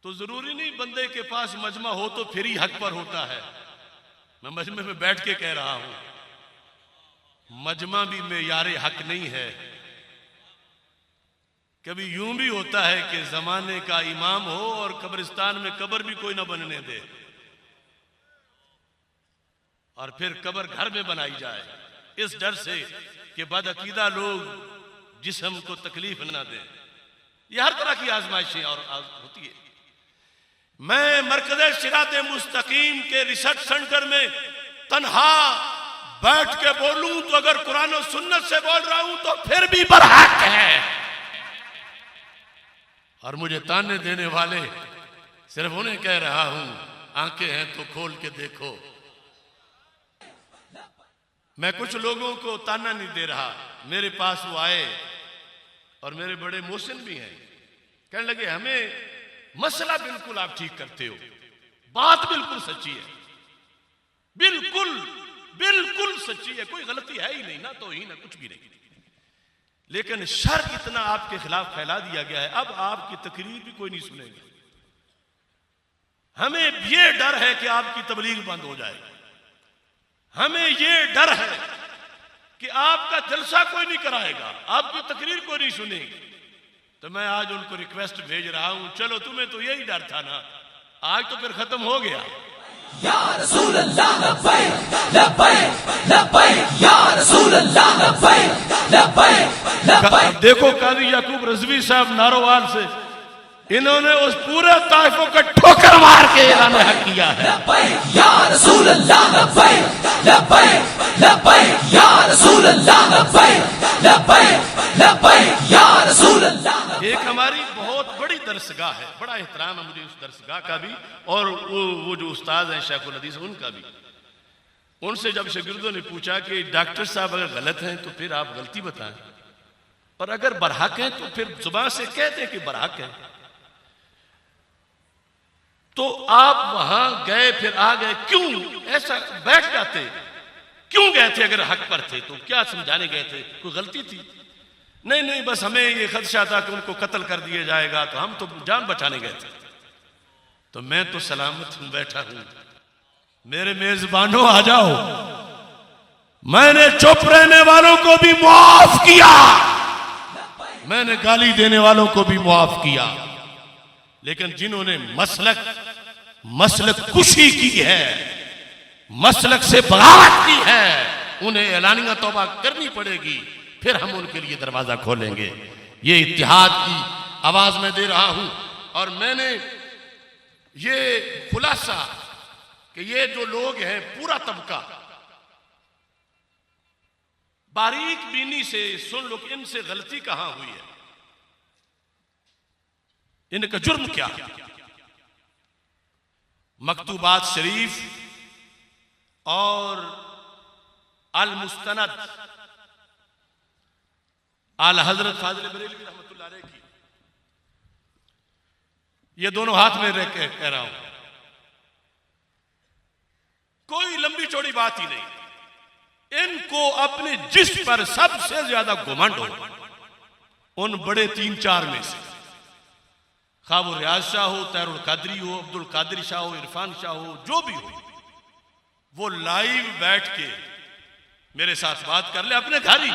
तो जरूरी नहीं बंदे के पास मजमा हो तो फिर ही हक पर होता है। मैं मजमे में बैठ के कह रहा हूं, मजमा भी मेयारे हक नहीं है। कभी यूं भी होता है कि जमाने का इमाम हो और कब्रिस्तान में कब्र भी कोई ना बनने दे, और फिर कब्र घर में बनाई जाए, इस डर से कि बदअकीदा लोग जिस्म को तकलीफ ना दें। यह हर तरह की आजमाइशें और होती है। मैं मरकज़े सिराते मुस्तकीम के रिसर्च सेंटर में तन्हा बैठ के बोलूं तो अगर कुरान और सुन्नत से बोल रहा हूं तो फिर भी बरहक है। और मुझे ताने देने वाले सिर्फ उन्हें कह रहा हूं, आंखें हैं तो खोल के देखो। मैं कुछ लोगों को ताना नहीं दे रहा। मेरे पास वो आए और मेरे बड़े मोहसिन भी हैं, कहने लगे हमें मसला बिल्कुल आप ठीक करते हो, बात बिल्कुल सच्ची है, बिल्कुल बिल्कुल सच्ची है, कोई गलती है ही नहीं, ना तो ही ना कुछ भी नहीं, लेकिन शर इतना आपके खिलाफ फैला दिया गया है, अब आपकी तकरीर भी कोई नहीं सुनेगा। हमें यह डर है कि आपकी तबलीग बंद हो जाए, हमें यह डर है कि आपका जलसा कोई नहीं कराएगा, आपकी तकरीर कोई नहीं सुनेगी। तो मैं आज उनको रिक्वेस्ट भेज रहा हूं, चलो तुम्हें तो यही डर था ना, आज तो फिर खत्म हो गया। या रसूल अल्लाह, लब्बैक लब्बैक लब्बैक या रसूल अल्लाह, लब्बैक लब्बैक लब्बैक। देखो काजी याकूब रज़वी साहब नारोवाल से, इन्होंने उस पूरे ताइफों को ठोकर मार के ऐलान हक किया है। लब्बैक या रसूल अल्लाह, लब्बैक लब्बैक लब्बैक या रसूल अल्लाह, लब्बैक लब्बैक लब्बैक या रसूल अल्लाह। एक हमारी बहुत बड़ी दरसगाह है, बड़ा एहतराम है मुझे उस दरसगाह का भी, और वो जो उस्ताद हैं शेखुल हदीस उनका भी। उनसे जब शागिर्दों ने पूछा कि डॉक्टर साहब अगर गलत हैं तो फिर आप गलती बताएं, और अगर बरहक हैं तो फिर जुबान से कह दें कि बरहक हैं। तो आप वहां गए फिर आ गए, क्यों ऐसा बैठ जाते, क्यों गए थे? अगर हक पर थे तो क्या समझाने गए थे? कोई गलती थी? नहीं नहीं, बस हमें ये खदशा था कि उनको कत्ल कर दिया जाएगा, तो हम तो जान बचाने गए थे। तो मैं तो सलामत हूं, बैठा हूं, मेरे मेजबानों आ जाओ। मैंने चुप रहने वालों को भी माफ किया, मैंने गाली देने वालों को भी माफ किया, लेकिन जिन्होंने मसलक कुशी की है, मसलक से बगावत की है, उन्हें एलानिया तौबा करनी पड़ेगी, फिर हम उनके लिए दरवाजा खोलेंगे। ये इत्तिहाद की आवाज मैं दे रहा हूं। और मैंने ये खुलासा कि ये जो लोग हैं, पूरा तबका बारीक बीनी से सुन लो कि इनसे गलती कहां हुई है, इनका जुर्म क्या है। मकतूबात शरीफ और अल मुस्तनद आला हजरत फाजिल बरेलवी रहमतुल्लाह अलैह की, ये दोनों हाथ में रह के कह रहा हूं, कोई लंबी चौड़ी बात ही नहीं। इनको अपने जिस्म पर सबसे ज्यादा घुमंड हो, उन बड़े 3-4 में से, खा वो रियाज शाह हो, तैरुल कादरी हो, अब्दुल कादिर शाह हो, इरफान शाह हो, जो भी हो, वो लाइव बैठ के मेरे साथ बात कर ले अपने घर ही।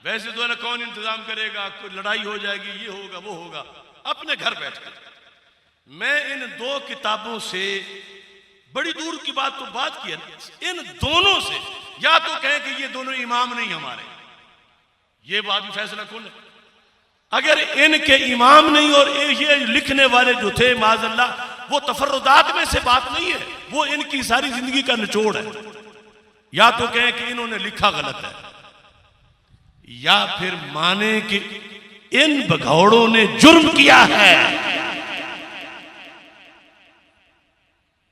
वैसे तो ना कौन इंतजाम करेगा, कोई लड़ाई हो जाएगी, ये होगा वो होगा, अपने घर बैठ कर। मैं इन 2 किताबों से, बड़ी दूर की बात तो बात की है, इन दोनों से, या तो कहें कि ये दोनों इमाम नहीं हमारे, ये बात भी फैसला कौन है। अगर इनके इमाम नहीं और ये लिखने वाले जो थे माज़अल्लाह, वो तफर्रुदात में से बात नहीं है, वो इनकी सारी जिंदगी का निचोड़ है। या तो कहें कि इन्होंने लिखा गलत है, या फिर माने कि इन भगौड़ों ने जुर्म किया है।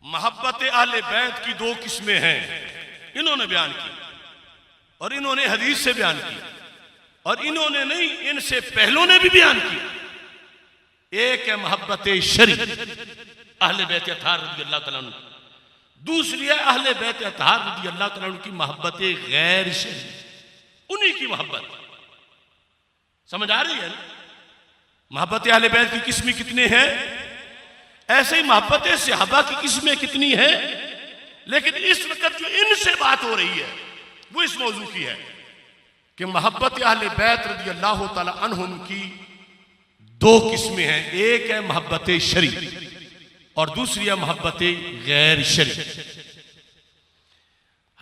मोहब्बत अहले बैत की 2 किस्में हैं, इन्होंने बयान की और इन्होंने हदीस से बयान की, और इन्होंने नहीं, इनसे पहलों ने भी बयान किया। एक है मोहब्बत शरी अहले बैत अतहार रज़ियल्लाहु तआला अन्हु, दूसरी है अहले बैत अतहार रज़ियल्लाहु तआला अन्हु की मोहब्बत गैर शरी, उन्हीं की मोहब्बत। समझ आ रही है ना? मोहब्बत अहले बैत की किस्में कितने हैं, ऐसे ही मोहब्बत सहाबा की किस्में कितनी है। लेकिन इस वक्त जो इनसे बात हो रही है वो इस मौजू की है कि मोहब्बत अहले बैत रज़ियल्लाहु तआला अन्हुम की 2 किस्में हैं, एक है मोहब्बत शरी और दूसरी है मोहब्बत गैर शरी।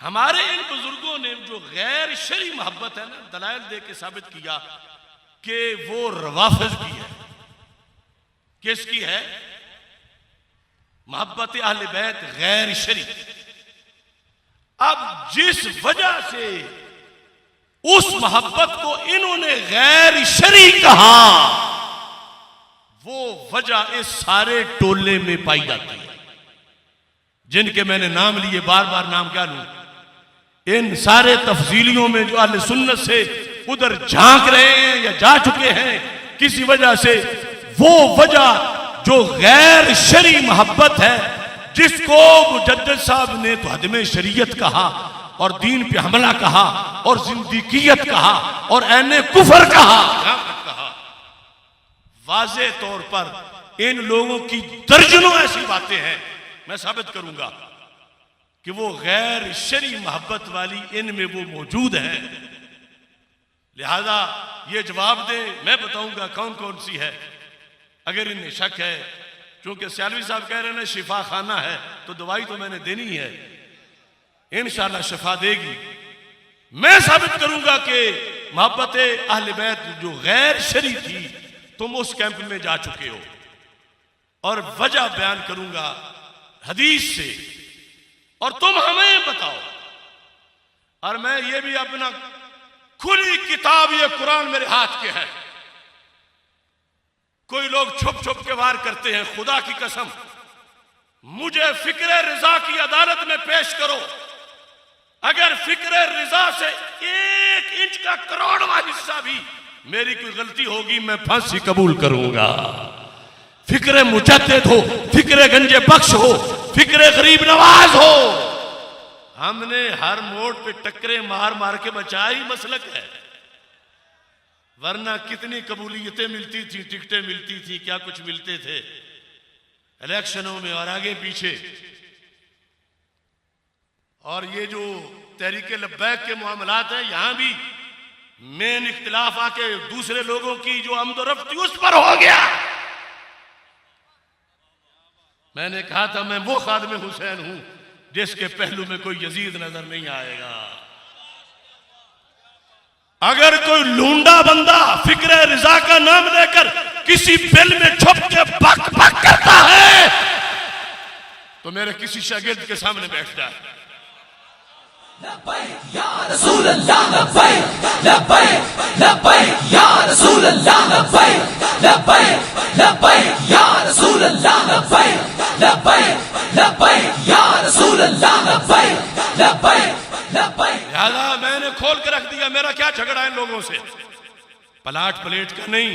हमारे इन बुजुर्गों ने जो गैर शरी मोहब्बत है ना, दलाइल दे के साबित किया कि वो रवाफिज की है। किसकी है? मोहब्बत अहले बैत गैर शरी। अब जिस वजह से उस मोहब्बत को इन्होंने गैर शरी कहा, वो वजह इस सारे टोले में पाई जाती है, जिनके मैंने नाम लिए, बार बार नाम क्या लूं। इन सारे तफसीलियों में जो अहले सुन्नत से उधर झांक रहे हैं या जा चुके हैं किसी वजह से, वो वजह जो गैर शरी मोहब्बत है, जिसको मुजद्दिद साहब ने तो हदमे शरीयत कहा और दीन पे हमला कहा और जिंदगियत कहा और ऐने कुफर कहा। वाज़े तौर पर इन लोगों की दर्जनों ऐसी बातें हैं, मैं साबित करूंगा कि वो गैर शरी मोहब्बत वाली इनमें वो मौजूद है। लिहाजा ये जवाब दे, मैं बताऊंगा कौन कौन सी है। अगर इन्हें शक है, क्योंकि सियालवी साहब कह रहे हैं शिफा खाना है, तो दवाई तो मैंने देनी है, इंशाअल्लाह शिफा देगी। मैं साबित करूंगा कि मोहब्बत अहले बैत जो गैर शरी थी, तुम उस कैंप में जा चुके हो, और वजह बयान करूंगा हदीस से, और तुम हमें बताओ। और मैं ये भी अपना खुली किताब, ये कुरान मेरे हाथ के है। कोई लोग छुप छुप के वार करते हैं, खुदा की कसम मुझे फिक्र रिजा की अदालत में पेश करो, अगर फिक्र रिजा से 1 इंच का करोड़वां हिस्सा भी मेरी कोई गलती होगी, मैं फांसी कबूल करूंगा। फिक्र मुजद्दिद हो, फिक्र गंजे बख्श हो, फिक्र गरीब नवाज हो, हमने हर मोड़ पे टक्करे मार मार के बचा ही मसलक है। वरना कितनी कबूलियतें मिलती थी, टिकटें मिलती थी, क्या कुछ मिलते थे, इलेक्शनों में और आगे पीछे। और ये जो तहरीके लब्बैक के मामलात है, यहां भी मेन इख्तिलाफ आके दूसरे लोगों की जो आमदोरफ्त थी उस पर हो गया। मैंने कहा था मैं वो खादिम हुसैन हूं जिसके पहलू में कोई यजीद नजर नहीं आएगा। अगर कोई लूंडा बंदा फिक्र रिजा का नाम लेकर किसी बिल में छुप के बक बक करता है तो मेरे किसी शागिर्द के सामने बैठ जाए। लब्बैक या रसूल अल्लाह लब्बैक लब्बैक लब्बैक या रसूल अल्लाह लब्बैक लब्बैक लब्बैक या रसूल अल्लाह लब्बैक लब्बैक लब्बैक या रसूल अल्लाह लब्बैक लब्बैक लब्बैक। लिहाजा मैंने खोल के रख दिया, मेरा क्या झगड़ा है इन लोगों से, पलाट प्लेट का नहीं।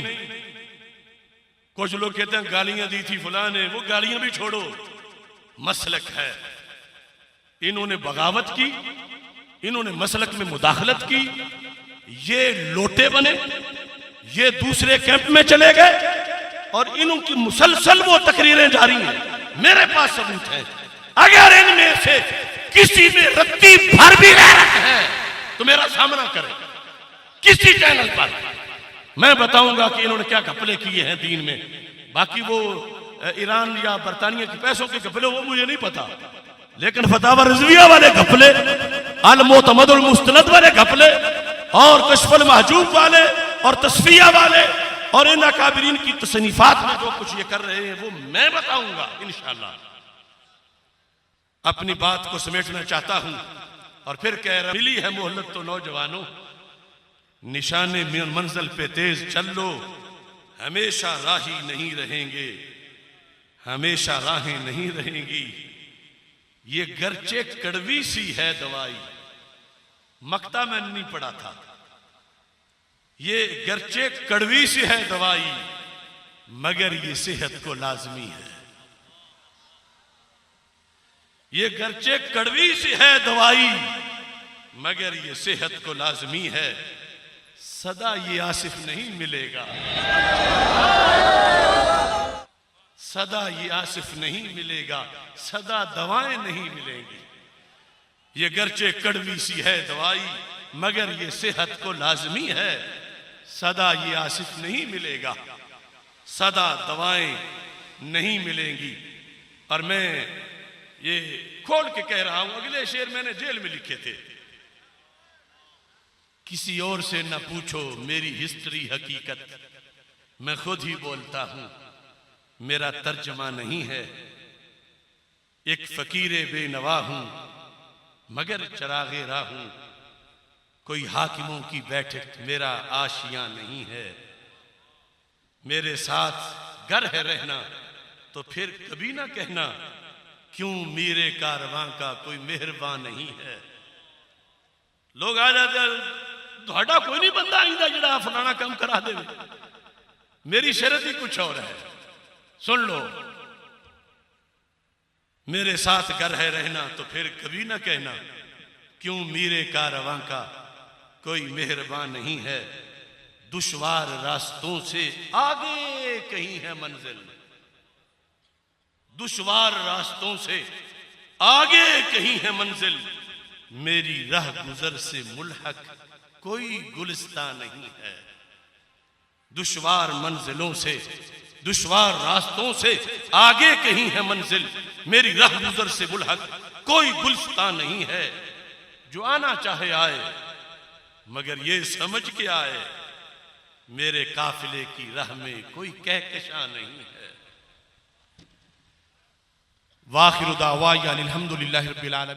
कुछ लोग कहते हैं गालियां दी थी फलां ने, वो गालियां भी छोड़ो, मसलक है। इन्होंने बगावत की, इन्होंने मसलक में मुदाखलत की, ये लोटे बने, ये दूसरे कैंप में चले गए और इनकी मुसलसल वो तकरीरें जारी हैं। मेरे पास सबूत है। अगर इनमें से किसी में रत्ती भर भी गैरत है तो मेरा सामना करे किसी चैनल पर, मैं बताऊंगा कि इन्होंने क्या घपले किए हैं दीन में। बाकी वो ईरान या बरतानिया के पैसों के घपले वो मुझे नहीं पता, लेकिन फतावा रिजविया वाले घपले, अल मोतमदुल मुस्तनद वाले घपले और कश्फुल महजूब वाले और तस्फिया वाले और इन अकाबिरीन की तसनीफात में जो कुछ ये कर रहे हैं वो मैं बताऊंगा इंशाअल्लाह। अपनी बात को समेटना चाहता हूं और फिर कह रहा, मिली है मोहलत तो नौजवानों, निशाने मंजिल पे तेज चल लो, हमेशा राही नहीं रहेंगे, हमेशा राहें नहीं रहेंगी। ये गर्चे कड़वी सी है दवाई, मक्ता मैंने नहीं पढ़ा था, ये गर्चे कड़वी सी है दवाई मगर ये सेहत को लाजमी है। ये गर्चे कड़वी सी है दवाई मगर ये सेहत को लाजमी है। सदा ये आसिफ नहीं मिलेगा, सदा ये आसिफ नहीं मिलेगा, सदा दवाएं नहीं मिलेंगी। ये गर्चे कड़वी सी है दवाई मगर ये सेहत को लाजमी है। सदा ये आसिफ नहीं मिलेगा, सदा दवाएं नहीं मिलेंगी। और मैं ये खोल के कह रहा हूं, अगले शेर मैंने जेल में लिखे थे, किसी और से न पूछो मेरी हिस्ट्री हकीकत, मैं खुद ही बोलता हूं, मेरा तर्जमा नहीं है। एक फकीरे बेनवा हूं मगर चरागे राह हूं, कोई हाकिमों की बैठक मेरा आशियां नहीं है। मेरे साथ गर है रहना तो फिर कभी ना कहना क्यों मेरे कारवां का कोई मेहरबान नहीं है। लोग आ जाते, ਤੁਹਾਡਾ कोई नहीं बंदा आईंदा जिहड़ा फलाना काम करा दे। मेरी शर्त ही कुछ और है, सुन लो। मेरे साथ घर है रहना तो फिर कभी ना कहना क्यों मेरे कारवां का कोई मेहरबान नहीं है। दुश्वार रास्तों से आगे कहीं है मंजिल, दुश्वार रास्तों से आगे कहीं है मंजिल, मेरी राह गुजर से मुल्हक कोई गुलिस्तां नहीं है। दुश्वार मंजिलों से, दुश्वार रास्तों से आगे कहीं है मंजिल, मेरी राह गुजर से मुल्हक कोई गुलिस्तां नहीं है। जो आना चाहे आए मगर ये समझ के आए मेरे काफिले की राह में कोई कहकशां नहीं है। वाखिरु दावाया अनिल हम्दुलिल्लाहि रब्बिल आलमीन।